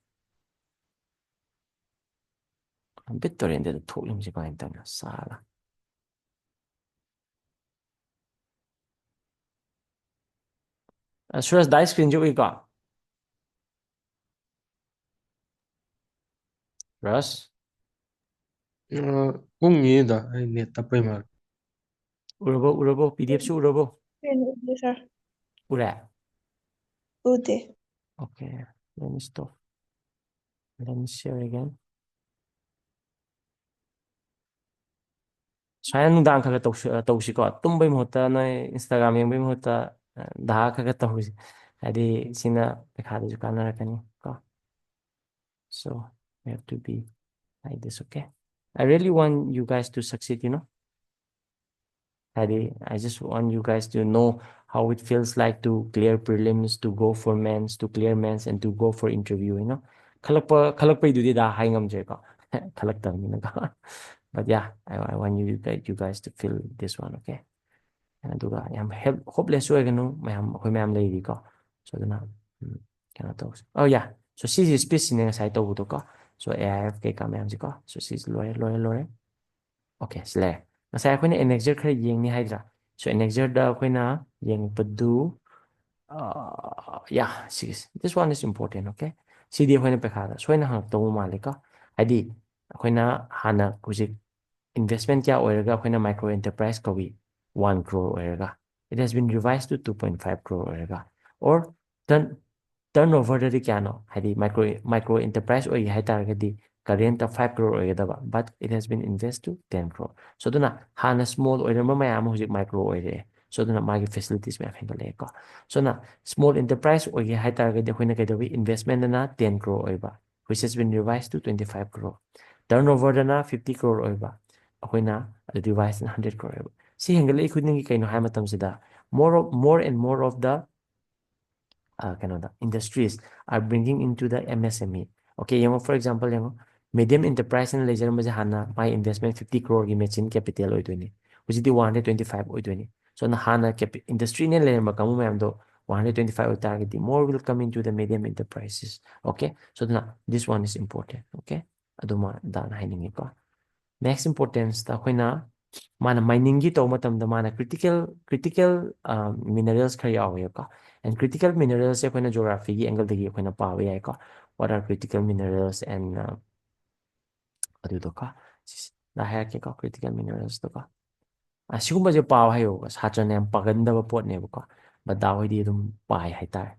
bit to rende to lim si kain ta na sala Suresh die screen jo ka Russ ungida ai net tapai mal urabo PDF su urabo Sir. ura Ute. okay, let me stop, let me share again. Saya nung dang kaga tawsi ko tumbay mo ta na Instagram yung mo ta ꯗꯥ ꯈꯔ ꯇꯧꯔꯤꯁꯦ ꯍꯥꯏꯗꯤ ꯁꯤꯅ ꯄꯩꯈꯥꯗꯁꯨ ꯀꯥꯟꯅꯔꯛꯀꯅꯤ ꯀꯣ. So we have to be like this, okay? I really want you guys to succeed, you know. I just want you guys to know how it feels like to clear prelims, to go for mains, to clear mains, and to go for interview, you know. Khalakpa idudi da hai ngamje ko. Khalak tamina ko. But yeah, I want you guys to feel this one, okay? ꯑꯗꯨꯒ ꯌꯥꯝ hopeless ꯑꯣꯏꯒꯅꯨ ꯃꯌꯥꯝ ꯑꯩꯈꯣꯏ ꯃꯌꯥꯝ ꯂꯩꯔꯤꯀꯣ. So ꯑꯗꯨꯅ ꯀꯩꯅꯣ ꯇꯧꯁꯦ. Oh yeah, so ꯁꯤꯁꯤ ꯁ꯭ꯄꯤꯆꯁꯤꯅꯦ ꯉꯁꯥꯏ ꯇꯧꯕꯗꯣꯀꯣ. So AIF ꯀꯩꯀꯥ ꯃꯌꯥꯝꯁꯤꯀꯣ. So ꯁꯤꯁꯤ ꯂꯣꯏꯔꯦ. Okay, ꯁꯤ ꯂꯩꯔꯦ. ꯉꯁꯥꯏ ꯑꯩꯈꯣꯏꯅ ꯑꯦꯅꯦꯛꯖꯔ ꯈꯔ ꯌꯦꯡꯅꯤ ꯍꯥꯏꯗ꯭ꯔꯥ. So ꯑꯦꯅꯦꯛꯖꯔꯗ ꯑꯩꯈꯣꯏꯅ ꯌꯦꯡꯉꯛꯄꯗꯨ yeah, this one is important, okay? ꯁꯤꯗꯤ ꯑꯩꯈꯣꯏꯅ ꯄꯩꯈꯥꯗ ꯁꯣꯏꯅ ꯍꯪꯉꯛꯇꯧꯕ ꯃꯥꯜꯂꯦꯀꯣ. ꯍꯥꯏꯗꯤ ꯑꯩꯈꯣꯏꯅ ꯍꯥꯟꯅ ꯍꯧꯖꯤꯛ investment kya oirega akhona micro enterprise kawi 1 crore oirega. It has been revised to 2.5 crore oirega. Or turnover dari kya no hadi micro enterprise oigi hai targadi current of 5 crore oigedaba, but it has been invested to 10 crore. So duna hana small oirema mayam hujik micro oire. So duna magi facilities me afengale ko. So na small enterprise oigi hai targadi akhona kaidawi investment na 10 crore oiba, which has been revised to 25 crore. Turnover na 50 crore oiba, ꯑꯩꯈꯣꯏꯅ revise 100 crore. ꯁꯤ ꯍꯦꯟꯒꯠꯂꯛꯏ ꯈꯨꯗꯤꯡꯒꯤ ꯀꯩꯅꯣ ꯍꯥꯏ ꯃꯇꯝꯁꯤꯗ more and more of the ꯀꯩꯅꯣꯗ industries are bringing into the MSME. Okay, ꯌꯦꯡꯉꯣ for example ꯌꯦꯡꯉꯣ medium enterprise ꯅ ꯂꯩꯖꯔꯝꯕꯁꯦ ꯍꯥꯟꯅ ꯃꯥꯏ investment 50 crore ꯒꯤ machine capital ꯑꯣꯏꯗꯣꯏꯅꯤ. ꯍꯧꯖꯤꯛꯇꯤ 125 ꯑꯣꯏꯗꯣꯏꯅꯤ. So ꯍꯥꯟꯅ industry ꯅ ꯂꯩꯔꯝꯕ ꯀꯥꯡꯕꯨ ꯃꯌꯥꯝꯗꯣ 125 ꯑꯣꯏꯇꯥꯔꯒꯗꯤ more will come into the medium enterprises. Okay, so this one is important. Okay, ꯑꯗꯨꯃ ꯗꯥꯅ ꯍꯥꯏꯅꯤꯡꯉꯤꯀꯣ. Next importance ta akhona mana mining gi taw matam da mana critical minerals khar yawe ka. And critical minerals se akhona geography gi angle dagi akhona pawe yai ka. What are critical minerals and adu to ka da hierarchy ka critical minerals to ka asigumba je paw hayo satra ne paganda ba pot ne ba, but da hoi di dum pai hai tar.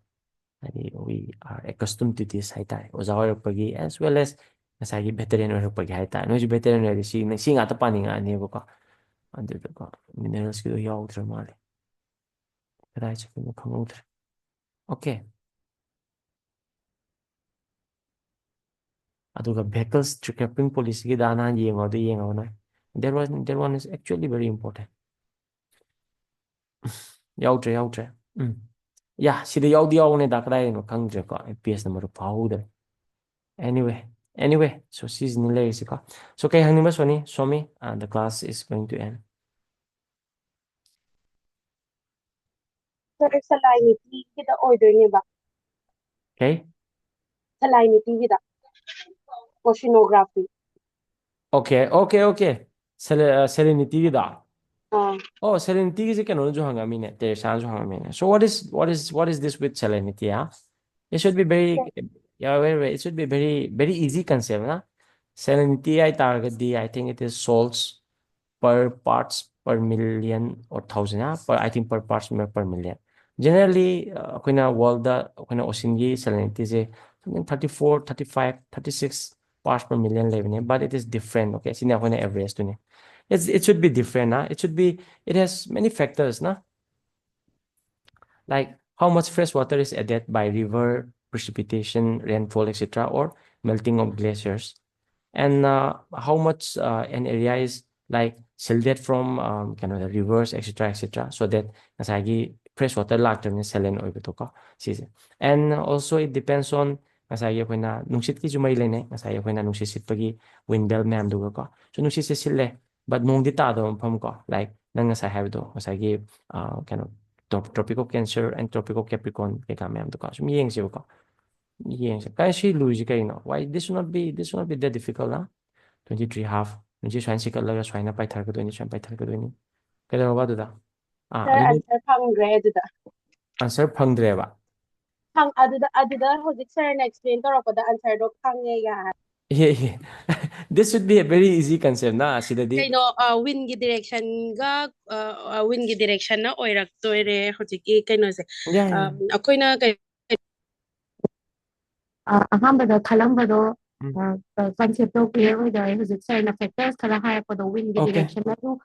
We are accustomed to this hai tar oza hoirapagi as well as nasagi veteran hoirapagi hai tar. Noi veteran hoiri si ngata paninga ne ba. ꯑꯗꯨꯗꯀꯣ ꯃꯤꯅꯔꯦꯜꯁꯀꯤꯗꯣ ꯌꯥꯎꯗ꯭ꯔ ꯃꯥꯜꯂꯦ ꯀꯗꯥꯏ ꯆꯠꯈꯤꯕꯅꯣ ꯈꯪꯍꯧꯗ꯭ꯔꯦ. Okay, ꯑꯗꯨꯒ ꯚꯦꯍꯤꯀꯜꯁ ꯁ꯭ꯀ꯭ꯔꯦꯄꯤꯡ ꯄꯣꯂꯤꯁꯤꯒꯤ ꯅꯍꯥꯟ ꯌꯦꯡꯉꯣ ꯑꯗꯨ ꯌꯦꯡꯉꯣ ꯅꯣꯏ. That one is actually very important. ꯌꯥꯎꯗ꯭ꯔꯦ. ꯌꯥ ꯁꯤꯗ ꯌꯥꯎꯗꯤ ꯌꯥꯎꯕꯅꯦꯗ ꯀꯗꯥꯏꯗꯅꯣ ꯈꯪꯗ꯭ꯔꯦꯀꯣ ꯄꯦꯖ ꯅꯝꯕꯔꯗꯣ ꯐꯥꯍꯧꯗ꯭ꯔꯦ. Anyway, so ꯁꯤꯁꯤꯅ ꯂꯩꯔꯤꯁꯤꯀꯣ. So ꯀꯩ ꯍꯪꯅꯤꯡꯕ Sony show me, the class is going to end. Sir, salinity-gida oidoineba. Okay. Salinity-gida. Oceanography. Okay. Salinity gida. Ah, Oh, salinity is a no hangamine. There's sans hangamine. So what is this with salinity? Yeah, it should be very it should be very easy concept. Nah? Salinity I target I think it is salts per parts per million or thousand. Yeah? I think per parts per million. Generally, when world when ocean salinity is something 34, 35, 36 parts per million level, but it is different. Okay, so now when average to it should be different. It has many factors. Like how much fresh water is added by river, precipitation, rainfall, etc., or melting of glaciers, and how much an area is like shielded from kind of the rivers, etc., so that nasagi fresh water lactane saline oibeto ka sise. And also it depends on nasagi akoina nungsit ki jumai lene nasagi akoina nungsit sitpagi wind belt ma'am duga ka. So nungsit se sille but nung di ta do pham ko like nang nasai have do nasagi kind of tropical Cancer and tropical Capricorn kaya ma'am duga. So miyeng siya ko. Yes, kaya si Luigi kayo no. Why this will not be that difficult na? 23 half. Nung swain si kalaga swain na pai targa doini swain pai targa doini. Kaya ba duda? sir, Ayun answer phangre aduda. answer phangdre ba? Aduda hojik sir na explain torokoda answer do phange ya. Yeah. This should be a very easy concept na sidadi. Kaino wind gi direction ga wind gi direction na oirak toire hojik kaino se. Yeah. Akoina kay ꯑꯍꯥꯟꯕꯗ ꯈꯜꯂꯝꯕꯗꯣ ꯀꯟꯁꯦꯞꯇꯣ clear ꯑꯣꯏꯗꯔꯦ ꯍꯧꯖꯤꯛ ꯁꯔꯅ factors ꯈꯔ ꯍꯥꯏꯔꯛꯄꯗꯣ ꯋꯤꯟꯒꯤ Okay. Direction ꯑꯗꯨ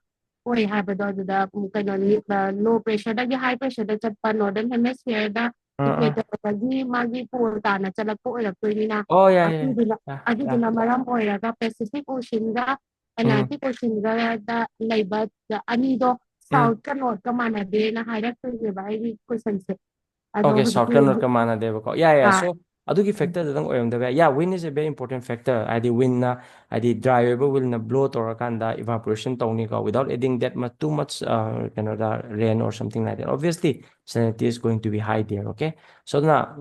ꯑꯣꯏ ꯍꯥꯏꯕꯗꯣ ꯑꯗꯨꯗ ꯀꯩꯅꯣꯅꯤ low pressure high pressure ꯆꯠꯄ northern hemisphere ꯗ equator ꯗꯒꯤ ꯃꯥꯒꯤ pole ꯇꯥꯅ ꯆꯠꯂꯛꯄ ꯑꯣꯏꯔꯛꯇꯣꯏꯅꯤꯅ Oh, yeah, yeah, yeah, yeah. ꯑꯗꯨꯗꯨꯅ ꯃꯔꯝ ꯑꯣꯏꯔꯒ Pacific Oceanꯒ Atlantic Oceanꯒꯗ ꯂꯩꯕ ꯑꯅꯤꯗꯣ southꯀ northꯀ ꯃꯥꯟꯅꯗꯦꯅ ꯍꯥꯏꯔꯛꯇꯣꯏꯅꯦꯕ ꯑꯩꯒꯤ question-ꯁꯦ ꯑꯗꯣ Okay, ꯍꯧꯖꯤꯛꯀꯤ south north manadebako. Yeah. So adugi Mm. factor dadang oyamdabe. Yeah, wind is a very important factor. Adi wind na adi dry weather will na blow torakanda evaporation tawni ka without adding that much too much the rain or something like that. Obviously, salinity is going to be high there. Okay, so now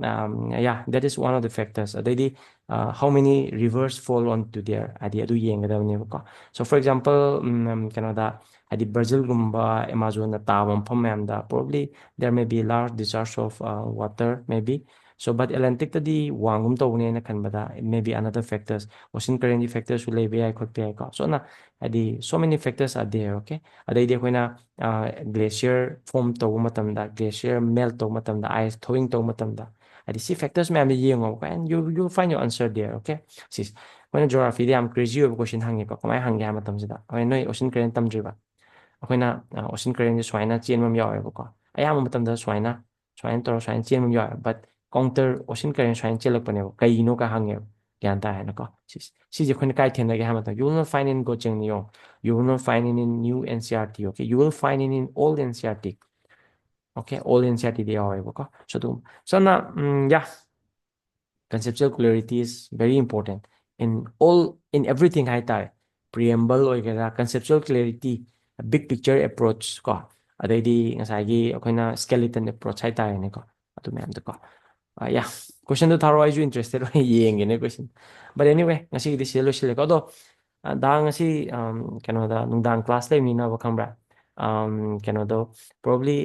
yeah, that is one of the factors. Adi how many rivers fall onto there? Adi adu yengadavni ko. So for example, the adi Brazil gumba Amazon na tawam pamamda probably there may be large discharge of water maybe. So but Atlantic tadi wangum tawne na kanbada it may be another factors. Ocean current factors will be I could be so na adi so many factors are there. Okay, adi de na glacier form tawu matamda glacier melt tawu matamda ice thawing tawu matamda adi see factors may be yengo and you find your answer there. Okay, sis when geography they am crazy over question hangi ko kamai hangi ha matamsida when no ocean current tamdriba ꯑꯩꯈꯣꯏꯅ ocean current ꯁꯨꯃꯥꯏꯅ ꯆꯦꯟꯕ ꯑꯃ ꯌꯥꯎꯋꯦꯕꯀꯣ ꯑꯌꯥꯝꯕ ꯃꯇꯝꯗ ꯁꯨꯃꯥꯏꯅ ꯇꯧꯔ ꯁꯨꯃꯥꯏꯅ ꯆꯦꯟꯕ ꯑꯃ ꯌꯥꯎꯋꯦ ꯕꯠ counter ocean current ꯁꯨꯃꯥꯏꯅ ꯆꯦꯜꯂꯛꯄꯅꯦꯕ ꯀꯩꯒꯤꯅꯣ ꯀ ꯍꯪꯉꯦꯕ ꯒ꯭ꯌꯥꯟ ꯇꯥꯏꯅꯀꯣ ꯁꯤꯁꯦ ꯑꯩꯈꯣꯏꯅ ꯀꯥꯏ ꯊꯦꯡꯅꯒꯦ ꯍꯥꯏꯕ ꯃꯇꯝꯗ you will not find in Gocheng Niyong you will not find it in new NCRT okay you will find it in old NCRT okay old NCRT ꯗ ꯌꯥꯎꯋꯦꯕꯀꯣ so now yeah conceptual clarity is very important in everything ꯍꯥꯏꯇꯥꯔꯦ preamble ꯑꯣꯏꯒꯦꯔꯥ conceptual clarity big picture approach ko ꯑꯗꯩꯗꯤ ꯉꯁꯥꯏꯒꯤ ꯑꯩꯈꯣꯏꯅ skeleton approach ꯍꯥꯏꯇꯥꯔꯦꯅꯦꯀꯣ ꯑꯗꯨ ꯃꯌꯥꯝꯗꯀꯣ yeah question ꯗꯣ ꯊꯥꯔꯛꯑꯣ ꯑꯩꯁꯨ interested ꯑꯣꯏ ꯌꯦꯡꯒꯦꯅꯦ question but anyway ꯉꯁꯤꯒꯤꯗꯤ ꯁꯤꯗ ꯂꯣꯏꯁꯤꯜꯂꯦꯀꯣ ꯑꯗꯣ ꯗꯥ ꯉꯁꯤ ꯀꯩꯅꯣꯗ ꯅꯨꯡꯗꯥꯡ ꯀ꯭ꯂꯥꯁ ꯂꯩꯕꯅꯤꯅꯕ ꯈꯪꯕ꯭ꯔꯥ ꯀꯩꯅꯣꯗꯣ probably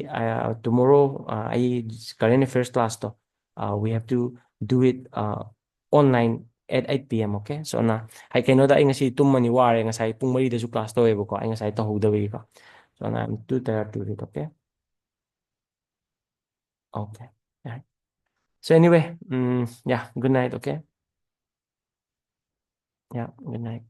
tomorrow I current affairs class to we have to do it online at 8 p.m. okay so na hay kaiноda ay ngasi tummani ware ngasai pung 4 dasu class tawebo ko ay ngasai tahugdawi ko so na I'm too tired to read okay okay yeah. So anyway yeah good night okay yeah good night